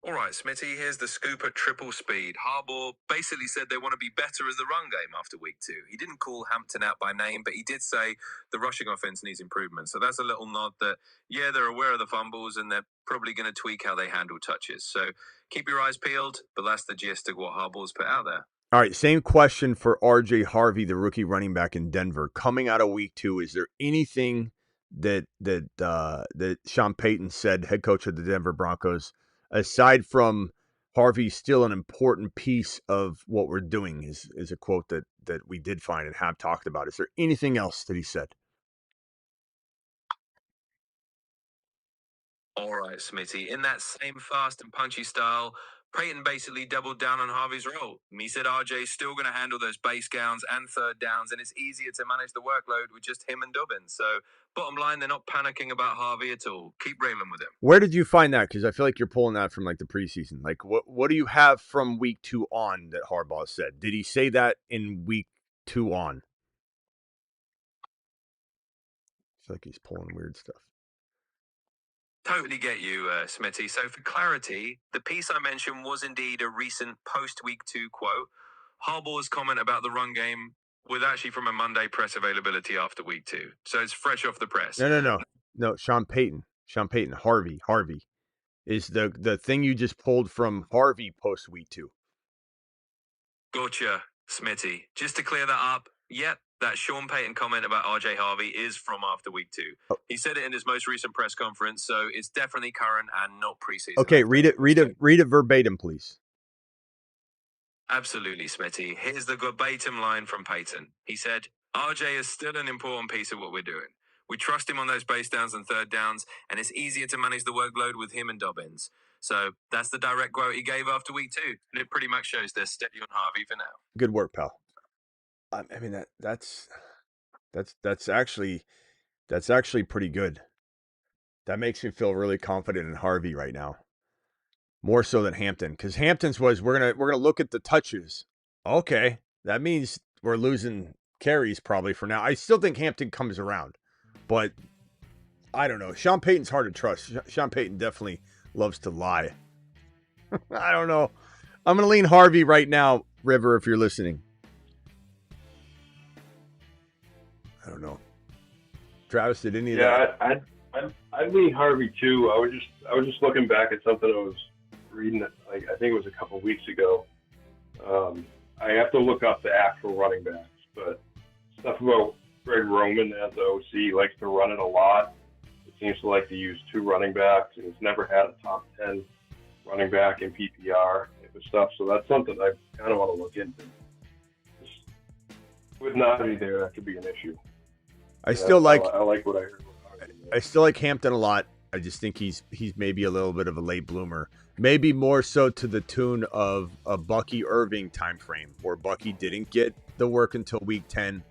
All right, Smitty, here's the scoop at triple speed. Harbaugh basically said they want to be better as the run game after week 2. He didn't call Hampton out by name, but he did say the rushing offense needs improvement. So that's a little nod that, yeah, they're aware of the fumbles and they're probably going to tweak how they handle touches. So keep your eyes peeled, but that's the gist of what Harbaugh's put out there. All right, same question for RJ Harvey, the rookie running back in Denver. Coming out of week 2, is there anything that Sean Payton said, head coach of the Denver Broncos, aside from Harvey's still an important piece of what we're doing, is a quote that we did find and have talked about. Is there anything else that he said? All right, Smitty. In that same fast and punchy style, Payton basically doubled down on Harvey's role. He said RJ's still going to handle those base downs and third downs, and it's easier to manage the workload with just him and Dobbins. So, bottom line, they're not panicking about Harvey at all. Keep rolling with him. Where did you find that? Because I feel like you're pulling that from like the preseason. Like, what do you have from week 2 on that Harbaugh said? Did he say that in week 2 on? I feel like he's pulling weird stuff. Totally get you, Smitty. So for clarity, the piece I mentioned was indeed a recent post-week 2 quote. Harbaugh's comment about the run game was actually from a Monday press availability after week 2. So it's fresh off the press. No, Sean Payton. Harvey is the thing you just pulled from Harvey post-week 2. Gotcha, Smitty. Just to clear that up, yep, that Sean Payton comment about RJ Harvey is from after week 2. Oh. He said it in his most recent press conference, so it's definitely current and not preseason. Okay, read it verbatim, please. Absolutely, Smitty. Here's the verbatim line from Payton. He said, RJ is still an important piece of what we're doing. We trust him on those base downs and third downs, and it's easier to manage the workload with him and Dobbins. So that's the direct quote he gave after week 2, and it pretty much shows they're steady on Harvey for now. Good work, pal. I mean that's actually pretty good. That makes me feel really confident in Harvey right now, more so than Hampton, because Hampton's was we're gonna look at the touches. Okay, that means we're losing carries probably for now. I still think Hampton comes around, but I don't know. Sean Payton's hard to trust. Sean Payton definitely loves to lie. I don't know. I'm gonna lean Harvey right now, River, if you're listening. I don't know. Travis, did any of that? I'd lean Harvey too. I was just looking back at something I was reading. Like I think it was a couple of weeks ago. I have to look up the actual running backs, but stuff about Greg Roman as the OC likes to run it a lot. It seems to like to use 2 running backs, and he's never had a top 10 running back in PPR type of stuff. So that's something I kind of want to look into. With Navi there, that could be an issue. I like what I heard. I still like Hampton a lot. I just think he's maybe a little bit of a late bloomer. Maybe more so to the tune of a Bucky Irving time frame, where Bucky didn't get the work until week 10,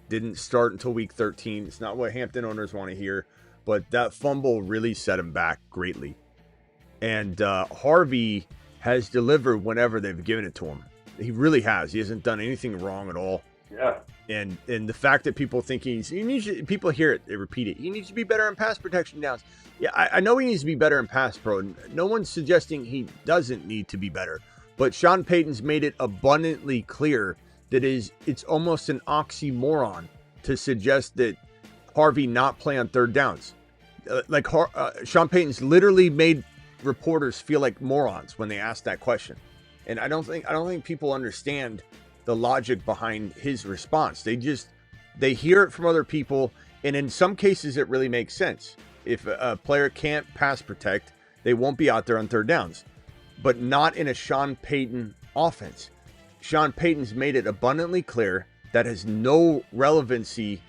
didn't start until week 13. It's not what Hampton owners want to hear, but that fumble really set him back greatly. And Harvey has delivered whenever they've given it to him. He really has. He hasn't done anything wrong at all. Yeah. And the fact that people think people hear it, they repeat it. He needs to be better in pass protection downs. Yeah, I know he needs to be better in pass pro. No one's suggesting he doesn't need to be better. But Sean Payton's made it abundantly clear that it's almost an oxymoron to suggest that Harvey not play on third downs. Sean Payton's literally made reporters feel like morons when they ask that question. And I don't think people understand the logic behind his response. They hear it from other people, and in some cases it really makes sense. If a player can't pass protect, they won't be out there on third downs, but not in a Sean Payton offense. Sean Payton's made it abundantly clear that has no relevancy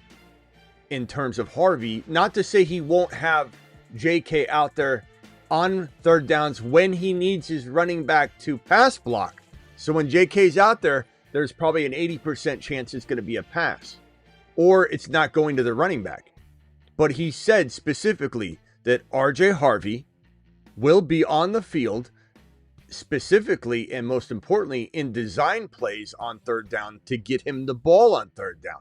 in terms of Harvey. Not to say he won't have JK out there on third downs when he needs his running back to pass block. So when JK's out there, there's probably an 80% chance it's going to be a pass, or it's not going to the running back. But he said specifically that RJ Harvey will be on the field specifically and most importantly in design plays on third down to get him the ball on third down.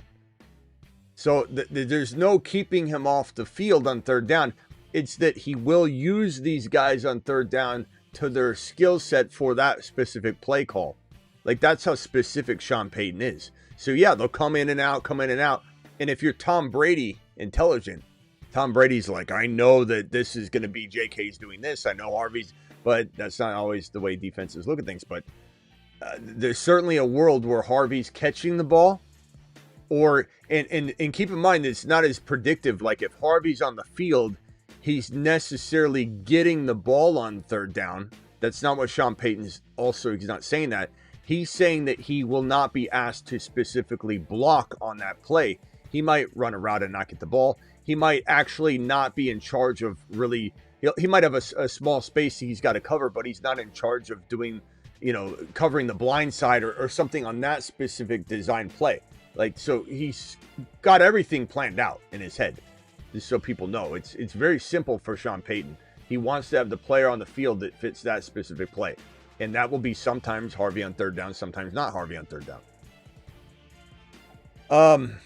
So there's no keeping him off the field on third down. It's that he will use these guys on third down to their skill set for that specific play call. Like, that's how specific Sean Payton is. So yeah, they'll come in and out. And if you're Tom Brady intelligent, Tom Brady's like, I know that this is going to be JK's doing this. I know Harvey's, but that's not always the way defenses look at things. But there's certainly a world where Harvey's catching the ball, and keep in mind, it's not as predictive. Like, if Harvey's on the field, he's necessarily getting the ball on third down. That's not what Sean Payton's also, he's not saying that. He's saying that he will not be asked to specifically block on that play. He might run a route and not get the ball. He might actually not be in charge of really, he might have a small space he's got to cover, but he's not in charge of doing, covering the blind side or something on that specific design play. Like, so he's got everything planned out in his head. Just so people know, it's very simple for Sean Payton. He wants to have the player on the field that fits that specific play. And that will be sometimes Harvey on third down, sometimes not Harvey on third down.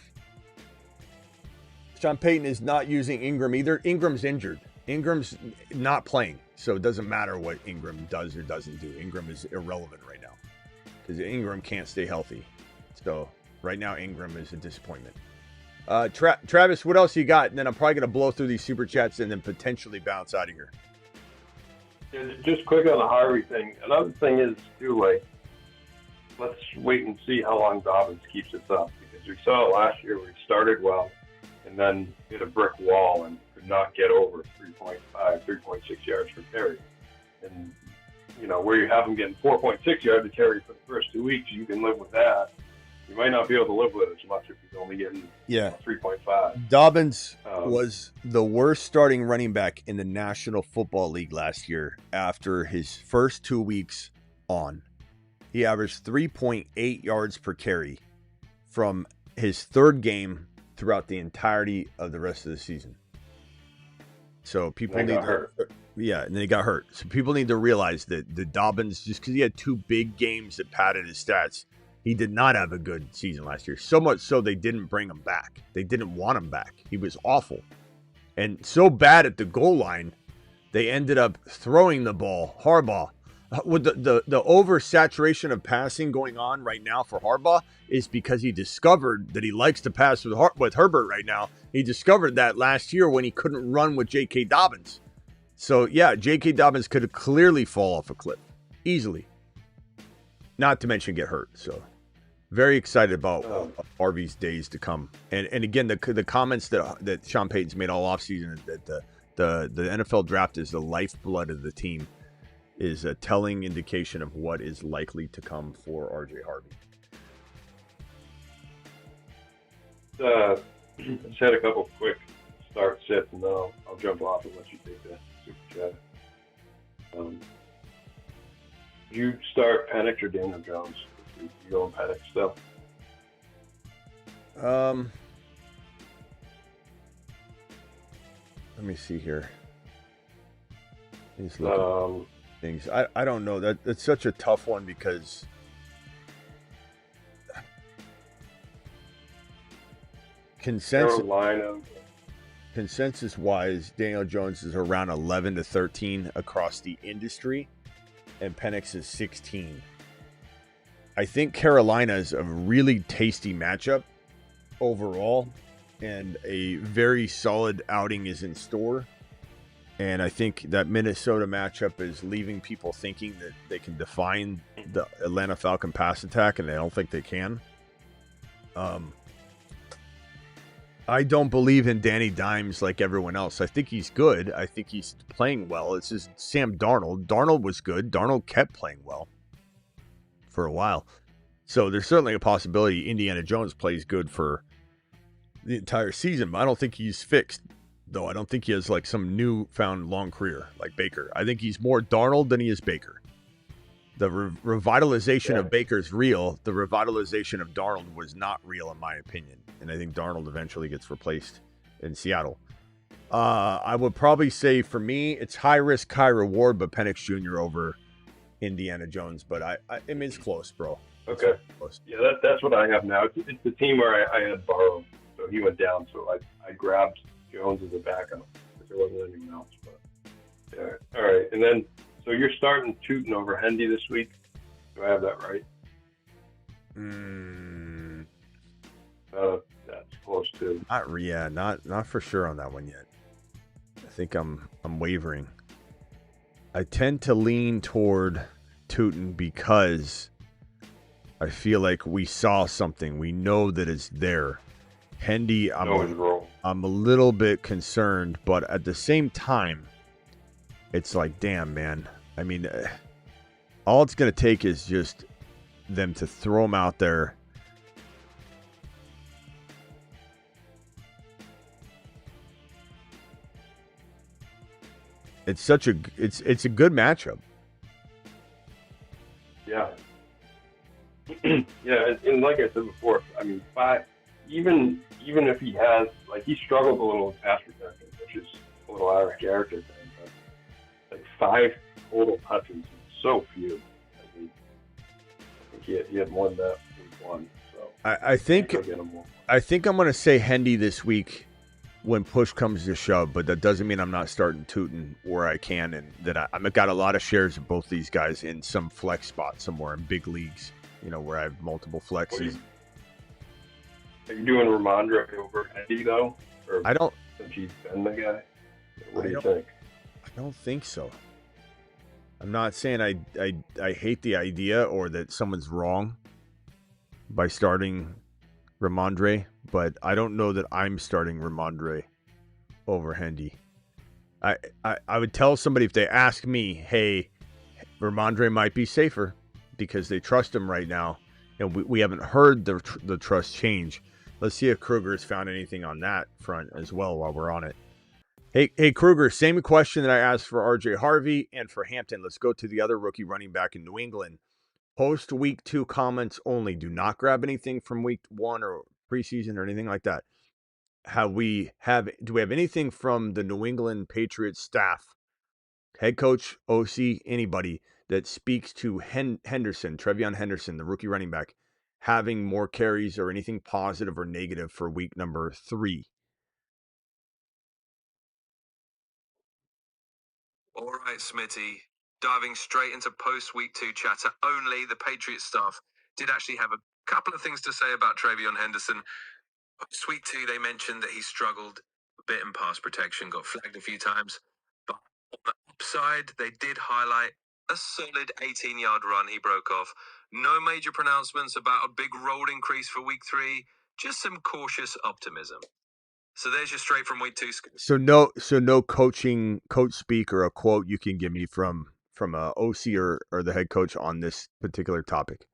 Sean Payton is not using Ingram either. Ingram's injured. Ingram's not playing. So it doesn't matter what Ingram does or doesn't do. Ingram is irrelevant right now because Ingram can't stay healthy. So right now, Ingram is a disappointment. Travis, what else you got? And then I'm probably going to blow through these super chats and then potentially bounce out of here. Yeah, just quick on the Harvey thing. Another thing is, too, like, let's wait and see how long Dobbins keeps this up. Because we saw it last year where he started well and then hit a brick wall and could not get over 3.5, 3.6 yards per carry. And, where you have him getting 4.6 yards a carry for the first 2 weeks, you can live with that. You might not be able to live with it as much if he's only getting 3.5. Dobbins was the worst starting running back in the National Football League last year after his first 2 weeks on. He averaged 3.8 yards per carry from his third game throughout the entirety of the rest of the season. So people need to, and then he got hurt. So people need to realize that the Dobbins, just because he had 2 big games that padded his stats, he did not have a good season last year. So much so they didn't bring him back. They didn't want him back. He was awful. And so bad at the goal line, they ended up throwing the ball. Harbaugh, with the oversaturation of passing going on right now for Harbaugh is because he discovered that he likes to pass with Herbert right now. He discovered that last year when he couldn't run with J.K. Dobbins. So, yeah, J.K. Dobbins could clearly fall off a cliff easily. Not to mention get hurt. So, very excited about Harvey's days to come. And again, the comments that Sean Payton's made all offseason that the NFL draft is the lifeblood of the team is a telling indication of what is likely to come for RJ Harvey. Just had a couple quick start sets, and then I'll jump off and let you take the super chat. You start Penix or Daniel Jones? You going Penix still? Let me see here. He's looking things. I don't know. That's such a tough one because consensus-wise, Daniel Jones is around 11 to 13 across the industry, and Penix is 16. I think Carolina is a really tasty matchup overall, and a very solid outing is in store. And I think that Minnesota matchup is leaving people thinking that they can define the Atlanta Falcon pass attack, and I don't think they can. I don't believe in Danny Dimes like everyone else. I think he's good. I think he's playing well. It's just Sam Darnold. Darnold was good. Darnold kept playing well for a while. So there's certainly a possibility Indiana Jones plays good for the entire season, but I don't think he's fixed, though. I don't think he has like some newfound long career like Baker. I think he's more Darnold than he is Baker. The revitalization of Baker is real. The revitalization of Darnold was not real, in my opinion. And I think Darnold eventually gets replaced in Seattle. I would probably say for me, it's high risk, high reward, but Penix Jr. over Indiana Jones. But I mean, it's close, bro. Okay. Close. Yeah, that's what I have now. It's the team where I had Burrow, so he went down. So I grabbed Jones as a backup if there wasn't anything else. But yeah, all right. And then so you're starting Tootin over Hendy this week. Do I have that right? That's close too. Not for sure on that one yet. I think I'm wavering. I tend to lean toward Tootin because I feel like we saw something. We know that it's there. Hendy, I'm a little bit concerned, but at the same time, it's like, damn, man. I mean, all it's going to take is just them to throw him out there. It's a good matchup. Yeah. Yeah, and like I said before, I mean, even if he has, like, he struggled a little with pass protection, which is a little out of character thing, but like 5 total touches is so few. I mean, I think he had more than that week 1. So I think I'm going to say Hendy this week when push comes to shove, but that doesn't mean I'm not starting Tootin where I can, and that I've got a lot of shares of both these guys in some flex spot somewhere in big leagues, where I have multiple flexes. Are you doing Ramondre over Hendy though? Or I don't. Since he's been the guy, what do you think? I don't think so. I'm not saying I hate the idea or that someone's wrong by starting Ramondre, but I don't know that I'm starting Ramondre over Hendy. I would tell somebody if they ask me, hey, Ramondre might be safer because they trust him right now, and we haven't heard the trust change. Let's see if Kruger's found anything on that front as well while we're on it. Hey Kruger, same question that I asked for RJ Harvey and for Hampton. Let's go to the other rookie running back in New England. Post week 2 comments only. Do not grab anything from week 1 or preseason or anything like that. Do we have anything from the New England Patriots staff, head coach, OC, anybody that speaks to Henderson, Trevion Henderson, the rookie running back, having more carries or anything positive or negative for week number 3? All right, Smitty. Diving straight into post-week 2 chatter only, the Patriots staff did actually have a couple of things to say about Trevion Henderson. Post-week 2, they mentioned that he struggled a bit in pass protection, got flagged a few times. But on the upside, they did highlight a solid 18-yard run he broke off. No major pronouncements about a big roll increase for week 3, just some cautious optimism. So there's your straight from week 2 scoop. So no coach speak or a quote you can give me from a OC or the head coach on this particular topic.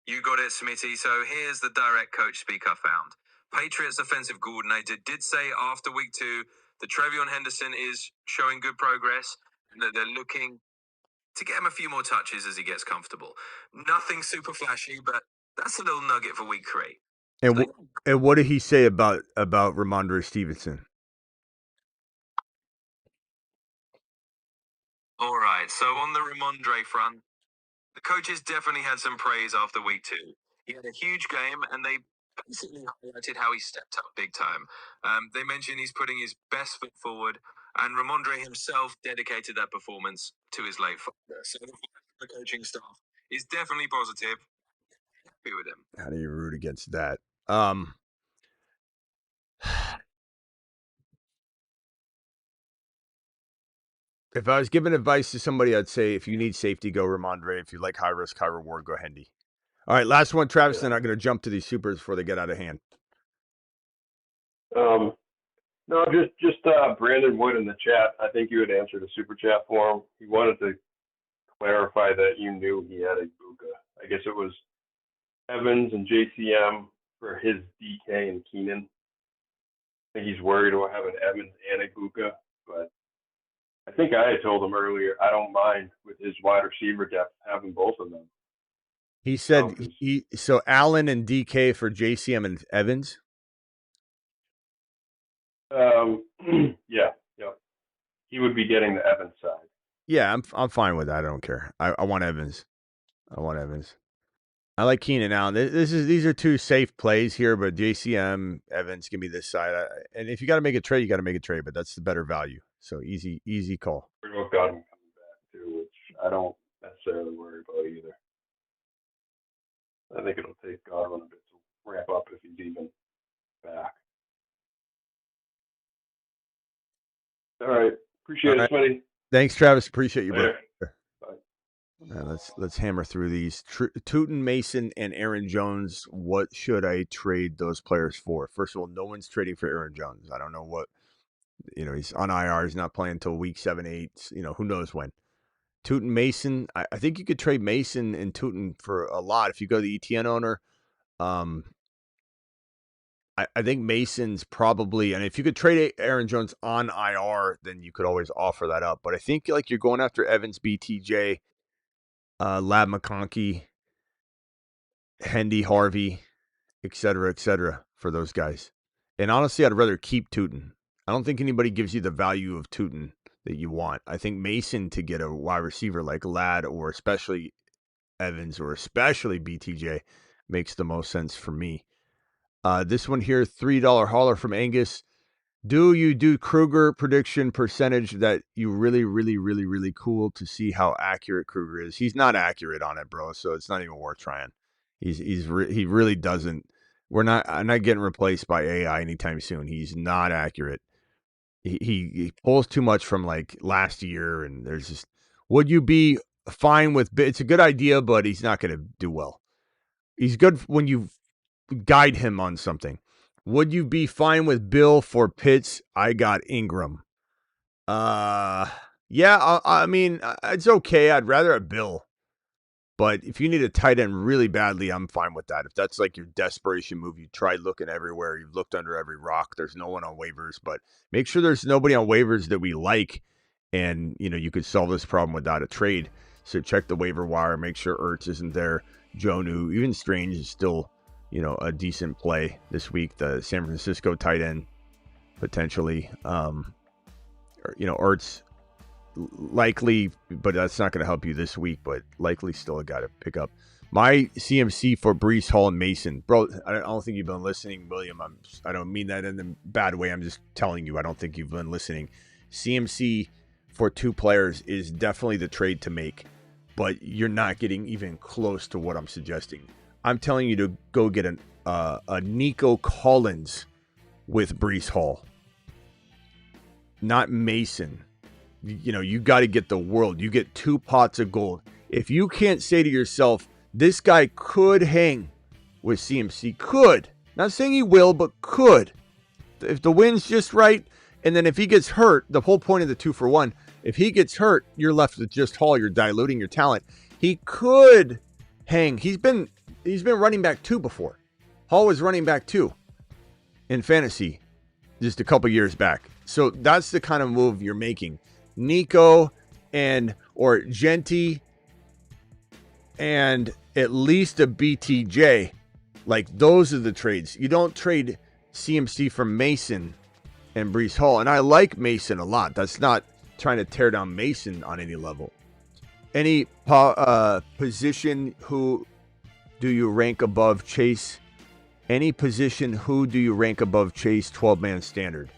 You got it, Smitty. So here's the direct coach speak I found. Patriots offensive coordinator did say after week 2 that Trevion Henderson is showing good progress and that they're looking to get him a few more touches as he gets comfortable. Nothing super flashy, but that's a little nugget for week 3. And what did he say about Ramondre Stevenson? All right, so on the Ramondre front, the coaches definitely had some praise after week 2. He had a huge game, and they basically highlighted how he stepped up big time. They mentioned he's putting his best foot forward, and Ramondre himself dedicated that performance to his late father. So the coaching staff is definitely positive. Happy with him. How do you root against that? If I was giving advice to somebody, I'd say if you need safety, go Ramondre. If you like high risk, high reward, go Hendy. All right, last one, Travis, then I'm going to jump to these supers before they get out of hand. No, just Brandon Wood in the chat. I think you had answered a super chat for him. He wanted to clarify that you knew he had a Buka. I guess it was Evans and JCM for his DK and Keenan. I think he's worried about having Evans and a Buka, but I think I had told him earlier I don't mind with his wide receiver depth having both of them. He said so Allen and DK for JCM and Evans. Yeah. He would be getting the Evans side. Yeah, I'm fine with that. I don't care. I want Evans. I like Keenan Allen. These are two safe plays here, but JCM, Evans, give me this side. And if you got to make a trade, you got to make a trade, but that's the better value. So easy call. We've got him coming back too, which I don't necessarily worry about either. I think it'll take Godwin a bit to ramp up if he's even back. All right. Appreciate it, Smitty. Thanks, Travis. Appreciate you, bro. Bye. Let's hammer through these. Tootin, Mason, and Aaron Jones. What should I trade those players for? First of all, no one's trading for Aaron Jones. I don't know what, he's on IR. He's not playing until week 7, 8. Who knows when. Tootin, Mason. I think you could trade Mason and Tootin for a lot if you go the Etienne owner. I think Mason's probably, and if you could trade Aaron Jones on IR, then you could always offer that up. But I think you're going after Evans, BTJ, Lab McConkey, Hendy, Harvey, et cetera, for those guys. And honestly, I'd rather keep Tootin. I don't think anybody gives you the value of Tootin that you want. I think Mason to get a wide receiver like Ladd or especially Evans or especially BTJ makes the most sense for me. This one here, $3 hauler from Angus. Do you do Kruger prediction percentage that you really cool to see how accurate Kruger is? He's not accurate on it, bro. So it's not even worth trying. He really doesn't. I'm not getting replaced by AI anytime soon. He's not accurate. He pulls too much from like last year, and there's just. Would you be fine with? It's a good idea, but he's not going to do well. He's good when you guide him on something. Would you be fine with Bill for Pitts? I got Ingram. Yeah, I mean, it's okay. I'd rather have Bill. But if you need a tight end really badly, I'm fine with that. If that's like your desperation move, you tried looking everywhere, you've looked under every rock, there's no one on waivers, but make sure there's nobody on waivers that we like, and, you could solve this problem without a trade. So check the waiver wire, make sure Ertz isn't there. Jonu, even Strange is still, a decent play this week. The San Francisco tight end, potentially. Ertz, likely, but that's not going to help you this week, but likely still a guy to pick up. My CMC for Breece Hall and Mason. Bro, I don't think you've been listening, William. I don't mean that in a bad way. I'm just telling you, I don't think you've been listening. CMC for 2 players is definitely the trade to make, but you're not getting even close to what I'm suggesting. I'm telling you to go get a Nico Collins with Breece Hall, not Mason. You got to get the world. You get 2 pots of gold. If you can't say to yourself, this guy could hang with CMC, could. Not saying he will, but could. If the wind's just right, and then if he gets hurt, the whole point of the 2-for-1, if he gets hurt, you're left with just Hall. You're diluting your talent. He could hang. He's been running back 2 before. Hall was running back 2 in fantasy just a couple years back. So that's the kind of move you're making. Nico or Genty and at least a BTJ. Like, those are the trades. You don't trade CMC for Mason and Breece Hall. And I like Mason a lot. That's not trying to tear down Mason on any level. Any position who do you rank above Chase? Any position who do you rank above Chase 12-man standard?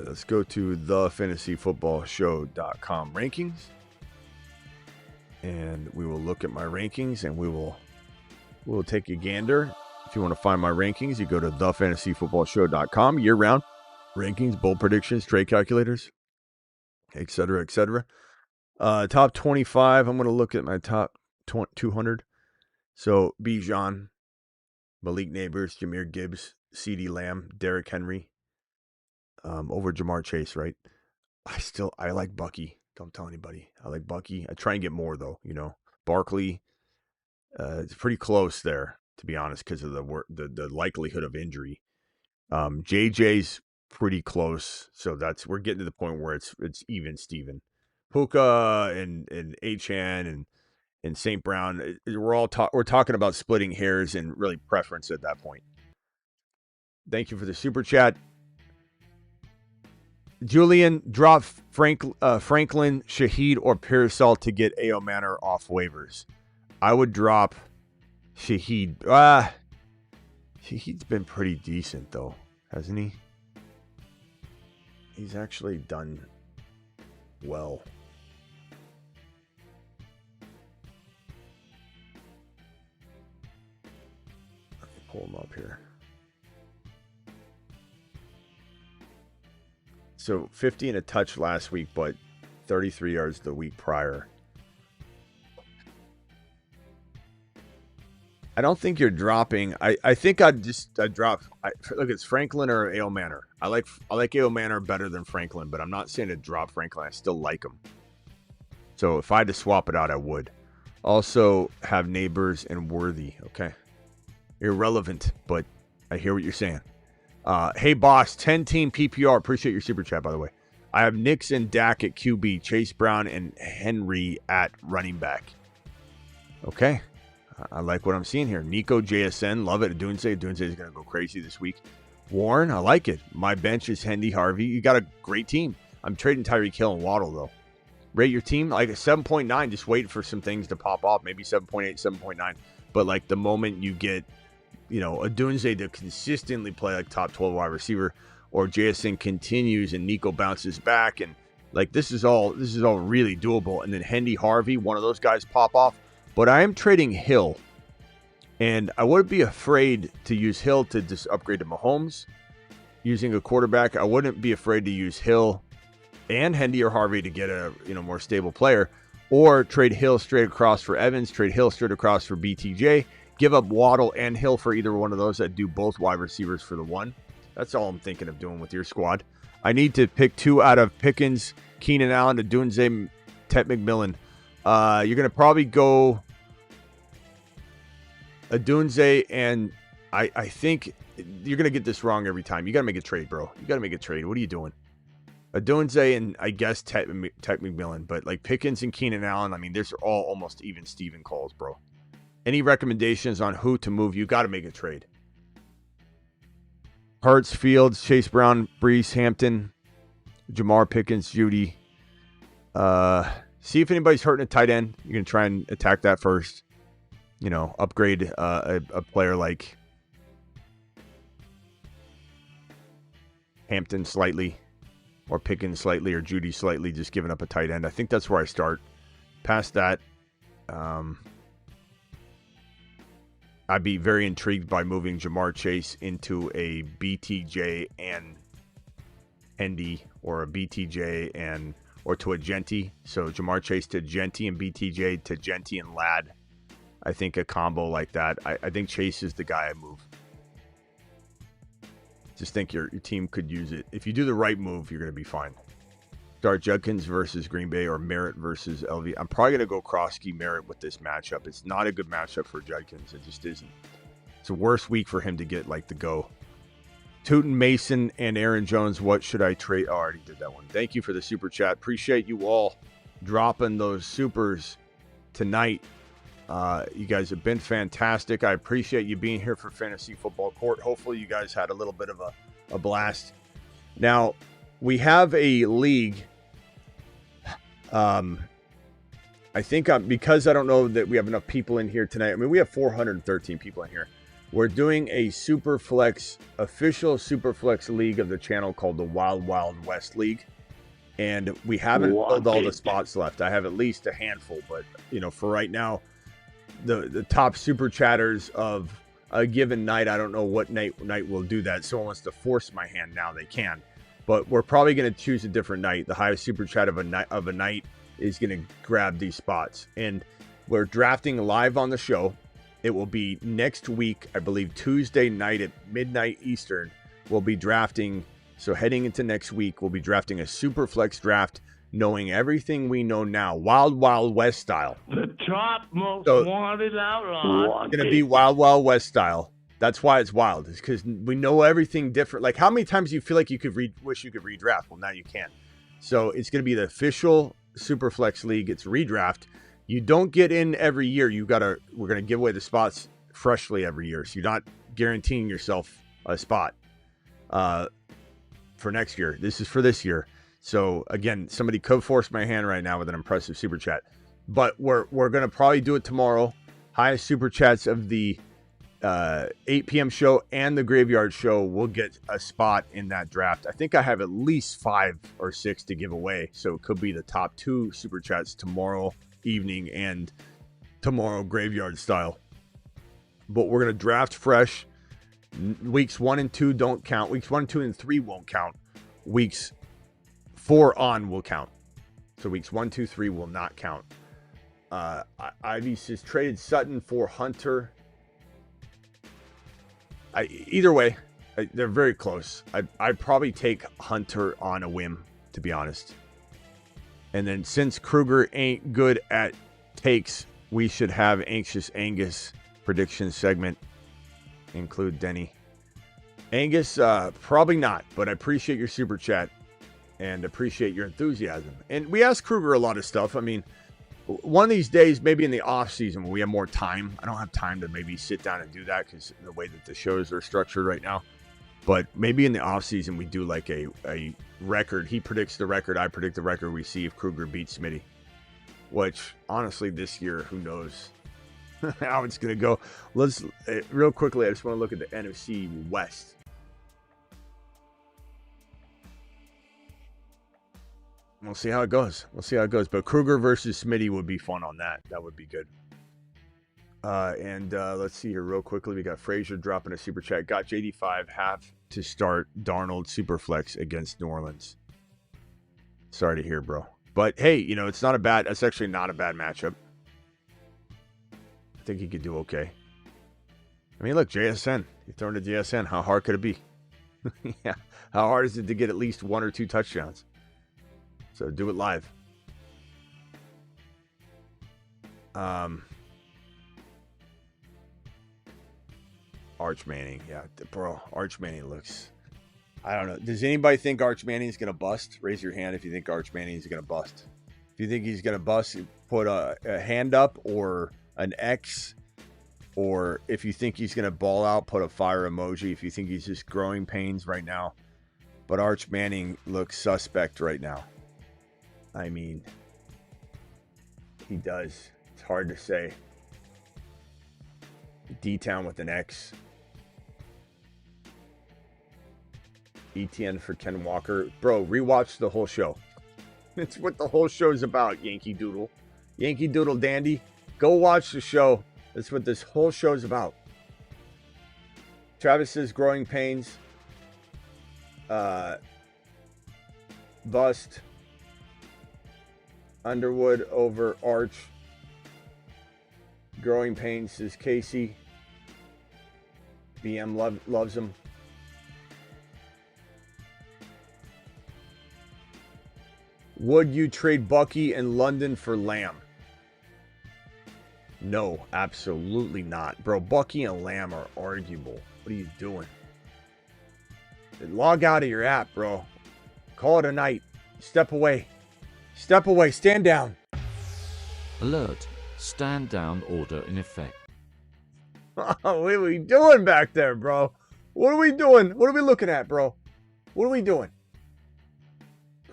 Let's go to thefantasyfootballshow.com rankings. And we will look at my rankings, and we will take a gander. If you want to find my rankings, you go to thefantasyfootballshow.com year-round. Rankings, bold predictions, trade calculators, et cetera, et cetera. Top 25, I'm going to look at my top 200. So, Bijan, Malik Neighbors, Jahmyr Gibbs, CeeDee Lamb, Derrick Henry, over Jamar Chase, right? I like Bucky. Don't tell anybody. I like Bucky. I try and get more, though, Barkley, it's pretty close there, to be honest, because of the likelihood of injury. JJ's pretty close, so we're getting to the point where it's even Steven. Puka and Etienne and St. Brown. We're talking about splitting hairs and really preference at that point. Thank you for the super chat. Julian, drop Franklin, Shaheed, or Pearsall to get A.O. Manor off waivers. I would drop Shaheed. Shaheed's been pretty decent, though, hasn't he? He's actually done well. Let me pull him up here. So 50 and a touch last week, but 33 yards the week prior. I don't think you're dropping. I think I'd drop. Look, it's Franklin or A.O. Manor. I like A.O. Manor better than Franklin, but I'm not saying to drop Franklin. I still like him. So if I had to swap it out, I would. Also have Neighbors and Worthy. Okay. Irrelevant, but I hear what you're saying. Hey, boss, 10-team PPR. Appreciate your super chat, by the way. I have Nix and Dak at QB, Chase Brown and Henry at running back. Okay. I like what I'm seeing here. Nico, JSN, love it. Adunze is going to go crazy this week. Warren, I like it. My bench is Hendy, Harvey. You got a great team. I'm trading Tyreek Hill and Waddle, though. Rate your team like a 7.9. Just waiting for some things to pop off. Maybe 7.8, 7.9. But like the moment you get, Adunze to consistently play like top 12 wide receiver, or JSN continues and Nico bounces back, and like this is all really doable. And then Hendy, Harvey, one of those guys pop off. But I am trading Hill, and I wouldn't be afraid to use Hill to just upgrade to Mahomes. Using a quarterback, I wouldn't be afraid to use Hill and Hendy or Harvey to get a more stable player, or trade Hill straight across for Evans, trade Hill straight across for BTJ, give up Waddle and Hill for either one of those that do both wide receivers for the one. That's all I'm thinking of doing with your squad. I need to pick two out of Pickens, Keenan Allen, Adunze, Tet McMillan. You're going to probably go Adunze, and I think you're going to get this wrong every time. You got to make a trade, bro. You got to make a trade. What are you doing? Adunze and I guess Tet McMillan, but like Pickens and Keenan Allen, I mean, these are all almost even Steven calls, bro. Any recommendations on who to move? You got to make a trade. Hurts, Fields, Chase Brown, Brees, Hampton, Jamar, Pickens, Judy. See if anybody's hurting a tight end. You're going to try and attack that first. Upgrade a player like Hampton slightly, or Pickens slightly, or Judy slightly, just giving up a tight end. I think that's where I start. Past that, I'd be very intrigued by moving Jamar Chase into a BTJ and Hendy, or a BTJ or to a Genty. So Jamar Chase to Genty and BTJ to Genty and Ladd. I think a combo like that. I think Chase is the guy I move. Just think your team could use it. If you do the right move, you're going to be fine. Start Judkins versus Green Bay or Merritt versus LV. I'm probably going to go Krosky Merritt with this matchup. It's not a good matchup for Judkins. It just isn't. It's a worse week for him to get like the go. Tootin, Mason, and Aaron Jones. What should I trade? Oh, I already did that one. Thank you for the super chat. Appreciate you all dropping those supers tonight. You guys have been fantastic. I appreciate you being here for Fantasy Football Court. Hopefully you guys had a little bit of a blast. Now, we have a league. I think because I don't know that we have enough people in here tonight. I mean, we have 413 people in here. We're doing a official Superflex league of the channel called the Wild Wild West League. And we haven't filled all the spots left. I have at least a handful, but for right now, the top super chatters of a given night, I don't know what night we'll do that. Someone wants to force my hand now, they can. But we're probably going to choose a different night. The highest super chat of a night is going to grab these spots. And we're drafting live on the show. It will be next week, I believe Tuesday night at midnight Eastern. We'll be drafting. So heading into next week, we'll be drafting a super flex draft, knowing everything we know now, Wild Wild West style. The top most wanted outlaw. It's going to be Wild Wild West style. That's why it's wild. It's because we know everything different. Like, how many times do you feel like you could wish you could redraft? Well, now you can. So it's going to be the official Superflex League. It's redraft. You don't get in every year. We're going to give away the spots freshly every year. So you're not guaranteeing yourself a spot for next year. This is for this year. So again, somebody could force my hand right now with an impressive super chat, but we're going to probably do it tomorrow. Highest super chats of the 8 p.m. show and the graveyard show will get a spot in that draft. I think I have at least 5 or 6 to give away. So it could be the top 2 super chats tomorrow evening and tomorrow graveyard style. But we're going to draft fresh. Weeks 1 and 2 don't count. Weeks 1, 2, and 3 won't count. Weeks 4 on will count. So weeks 1, 2, 3 will not count. Ivy says traded Sutton for Hunter. Either way, they're very close. I'd probably take Hunter on a whim, to be honest. And then since Kruger ain't good at takes, we should have Anxious Angus prediction segment include Denny. Angus, probably not, but I appreciate your super chat and appreciate your enthusiasm. And we asked Kruger a lot of stuff. I mean, one of these days, maybe in the off season when we have more time. I don't have time to maybe sit down and do that because the way that the shows are structured right now. But maybe in the off season we do like a record. He predicts the record. I predict the record. We see if Kruger beats Smitty. Which honestly, this year, who knows how it's gonna go. Let's real quickly. I just want to look at the NFC West. We'll see how it goes. But Kruger versus Smitty would be fun on that. That would be good. And let's see here real quickly. We got Frazier dropping a super chat. Got JD5 have to start Darnold Superflex against New Orleans. Sorry to hear, bro. But hey, it's not a bad. It's actually not a bad matchup. I think he could do okay. I mean, look, JSN. You're throwing to JSN. How hard could it be? Yeah. How hard is it to get at least 1 or 2 touchdowns? So do it live. Arch Manning. Yeah, bro. Arch Manning looks... I don't know. Does anybody think Arch Manning's going to bust? Raise your hand if you think Arch Manning's going to bust. If you think he's going to bust, put a hand up or an X. Or if you think he's going to ball out, put a fire emoji. If you think he's just growing pains right now. But Arch Manning looks suspect right now. I mean, he does. It's hard to say. D-Town with an X. Etienne for Ken Walker. Bro, rewatch the whole show. It's what the whole show's about, Yankee Doodle. Yankee Doodle Dandy. Go watch the show. That's what this whole show's about. Travis's growing pains. Bust. Underwood over Arch. Growing pains says Casey. BM loves him. Would you trade Bucky and London for Lamb? No, absolutely not. Bro, Bucky and Lamb are arguable. What are you doing? Log out of your app, bro. Call it a night. Step away. Step away. Stand down. Alert. Stand down order in effect. What are we doing back there, bro? What are we doing? What are we looking at, bro? What are we doing?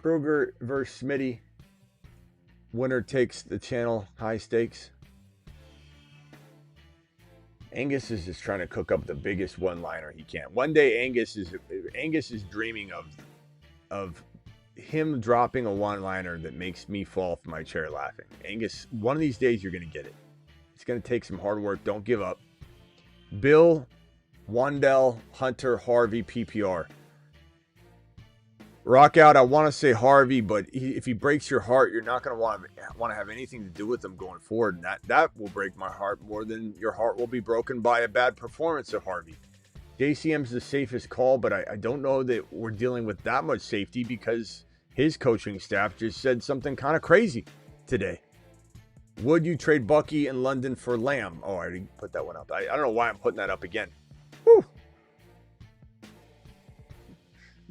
Kruger versus Smitty. Winner takes the channel. High stakes. Angus is just trying to cook up the biggest one-liner he can. One day Angus is dreaming of him dropping a one-liner that makes me fall from my chair laughing. Angus, one of these days you're going to get it. It's going to take some hard work. Don't give up. Bill, Wandell, Hunter, Harvey, PPR. Rock out. I want to say Harvey, but if he breaks your heart, you're not going to want to have anything to do with him going forward. And that will break my heart more than your heart will be broken by a bad performance of Harvey. JCM's the safest call, but I don't know that we're dealing with that much safety because his coaching staff just said something kind of crazy today. Would you trade Bucky and London for Lamb? Oh, I already put that one up. I don't know why I'm putting that up again. Whew.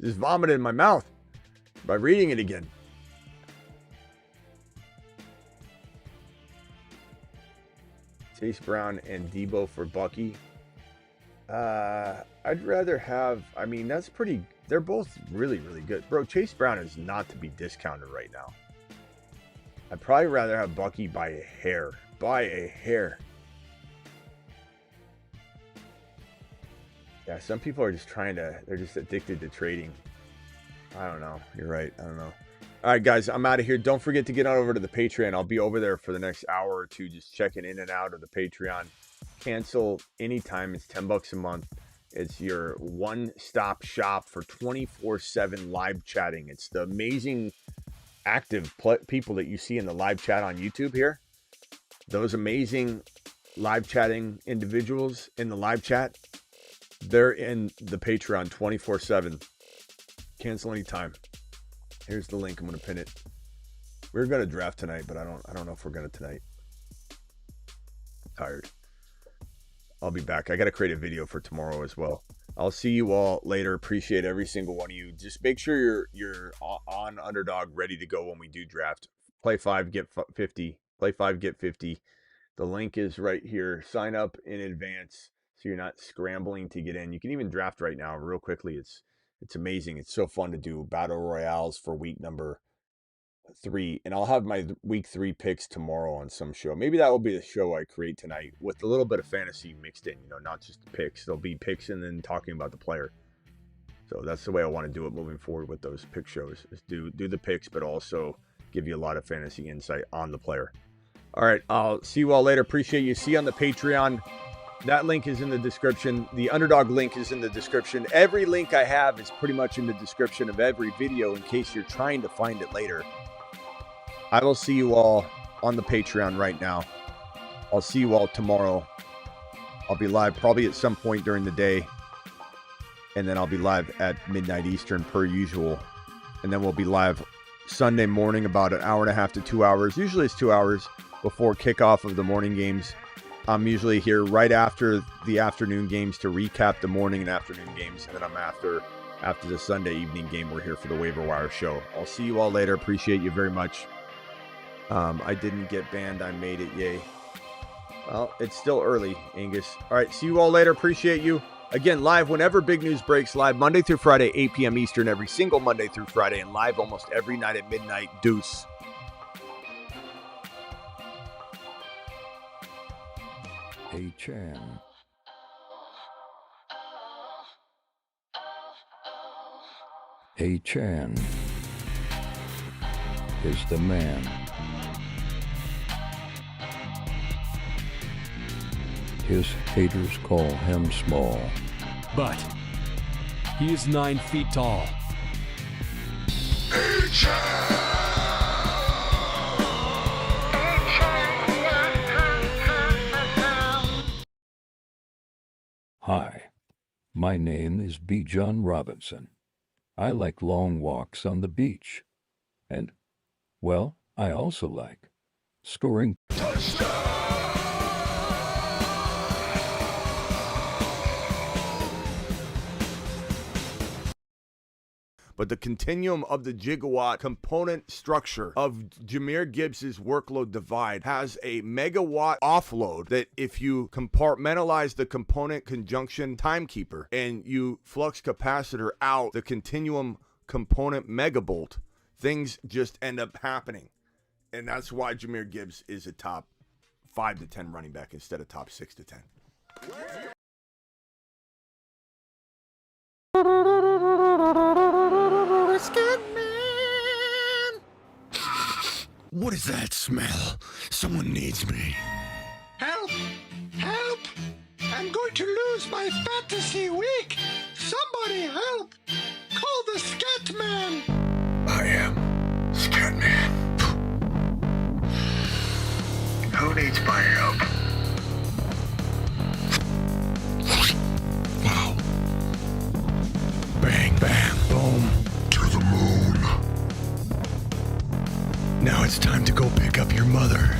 Just vomited in my mouth by reading it again. Chase Brown and Debo for Bucky. I'd rather have, I mean, that's pretty, they're both really, really good. Bro, Chase Brown is not to be discounted right now. I'd probably rather have Bucky by a hair. By a hair. Yeah, some people are just they're just addicted to trading. I don't know. You're right. I don't know. All right, guys, I'm out of here. Don't forget to get on over to the Patreon. I'll be over there for the next hour or two, just checking in and out of the Patreon. Cancel anytime. It's $10 a month. It's your one-stop shop for 24/7 live chatting. It's the amazing active people that you see in the live chat on YouTube here. Those amazing live chatting individuals in the live chat, they're in the Patreon 24/7. Cancel anytime. Here's the link. I'm going to pin it. We're going to draft tonight, but I don't know if we're going to tonight. I'm tired. I'll be back. I got to create a video for tomorrow as well. I'll see you all later. Appreciate every single one of you. Just make sure you're on Underdog, ready to go when we do draft. Play 5, get 50. Play 5, get 50. The link is right here. Sign up in advance so you're not scrambling to get in. You can even draft right now real quickly. It's amazing. It's so fun to do battle royales for week number 3, and I'll have my week 3 picks tomorrow on some show. Maybe that will be the show I create tonight with a little bit of fantasy mixed in, not just the picks. There'll be picks and then talking about the player. So that's the way I want to do it moving forward with those pick shows, is do the picks, but also give you a lot of fantasy insight on the player. All right, I'll see you all later. Appreciate you. See you on the Patreon. That link is in the description. The Underdog link is in the description. Every link I have is pretty much in the description of every video in case you're trying to find it later. I will see you all on the Patreon right now. I'll see you all tomorrow. I'll be live probably at some point during the day. And then I'll be live at midnight Eastern per usual. And then we'll be live Sunday morning about an hour and a half to 2 hours. Usually it's 2 hours before kickoff of the morning games. I'm usually here right after the afternoon games to recap the morning and afternoon games. And then I'm after the Sunday evening game, we're here for the waiver wire show. I'll see you all later. Appreciate you very much. I didn't get banned. I made it. Yay. Well, it's still early, Angus. All right. See you all later. Appreciate you. Again, live whenever big news breaks, live Monday through Friday, 8 p.m. Eastern, every single Monday through Friday, and live almost every night at midnight. Deuce. Etienne. Etienne is the man. His haters call him small, but he is 9 feet tall. Hi, my name is B. John Robinson. I like long walks on the beach. And, well, I also like scoring touchdowns. But the continuum of the gigawatt component structure of Jahmyr Gibbs' workload divide has a megawatt offload that if you compartmentalize the component conjunction timekeeper and you flux capacitor out the continuum component megabolt, things just end up happening. And that's why Jahmyr Gibbs is a top 5 to 10 running back instead of top 6 to 10. What is that smell? Someone needs me. Help! Help! I'm going to lose my fantasy week! Somebody help! Call the Scat Man! I am Scat Man. Who needs my help? Wow. Bang, bang, boom. To the moon. Now it's time to go pick up your mother.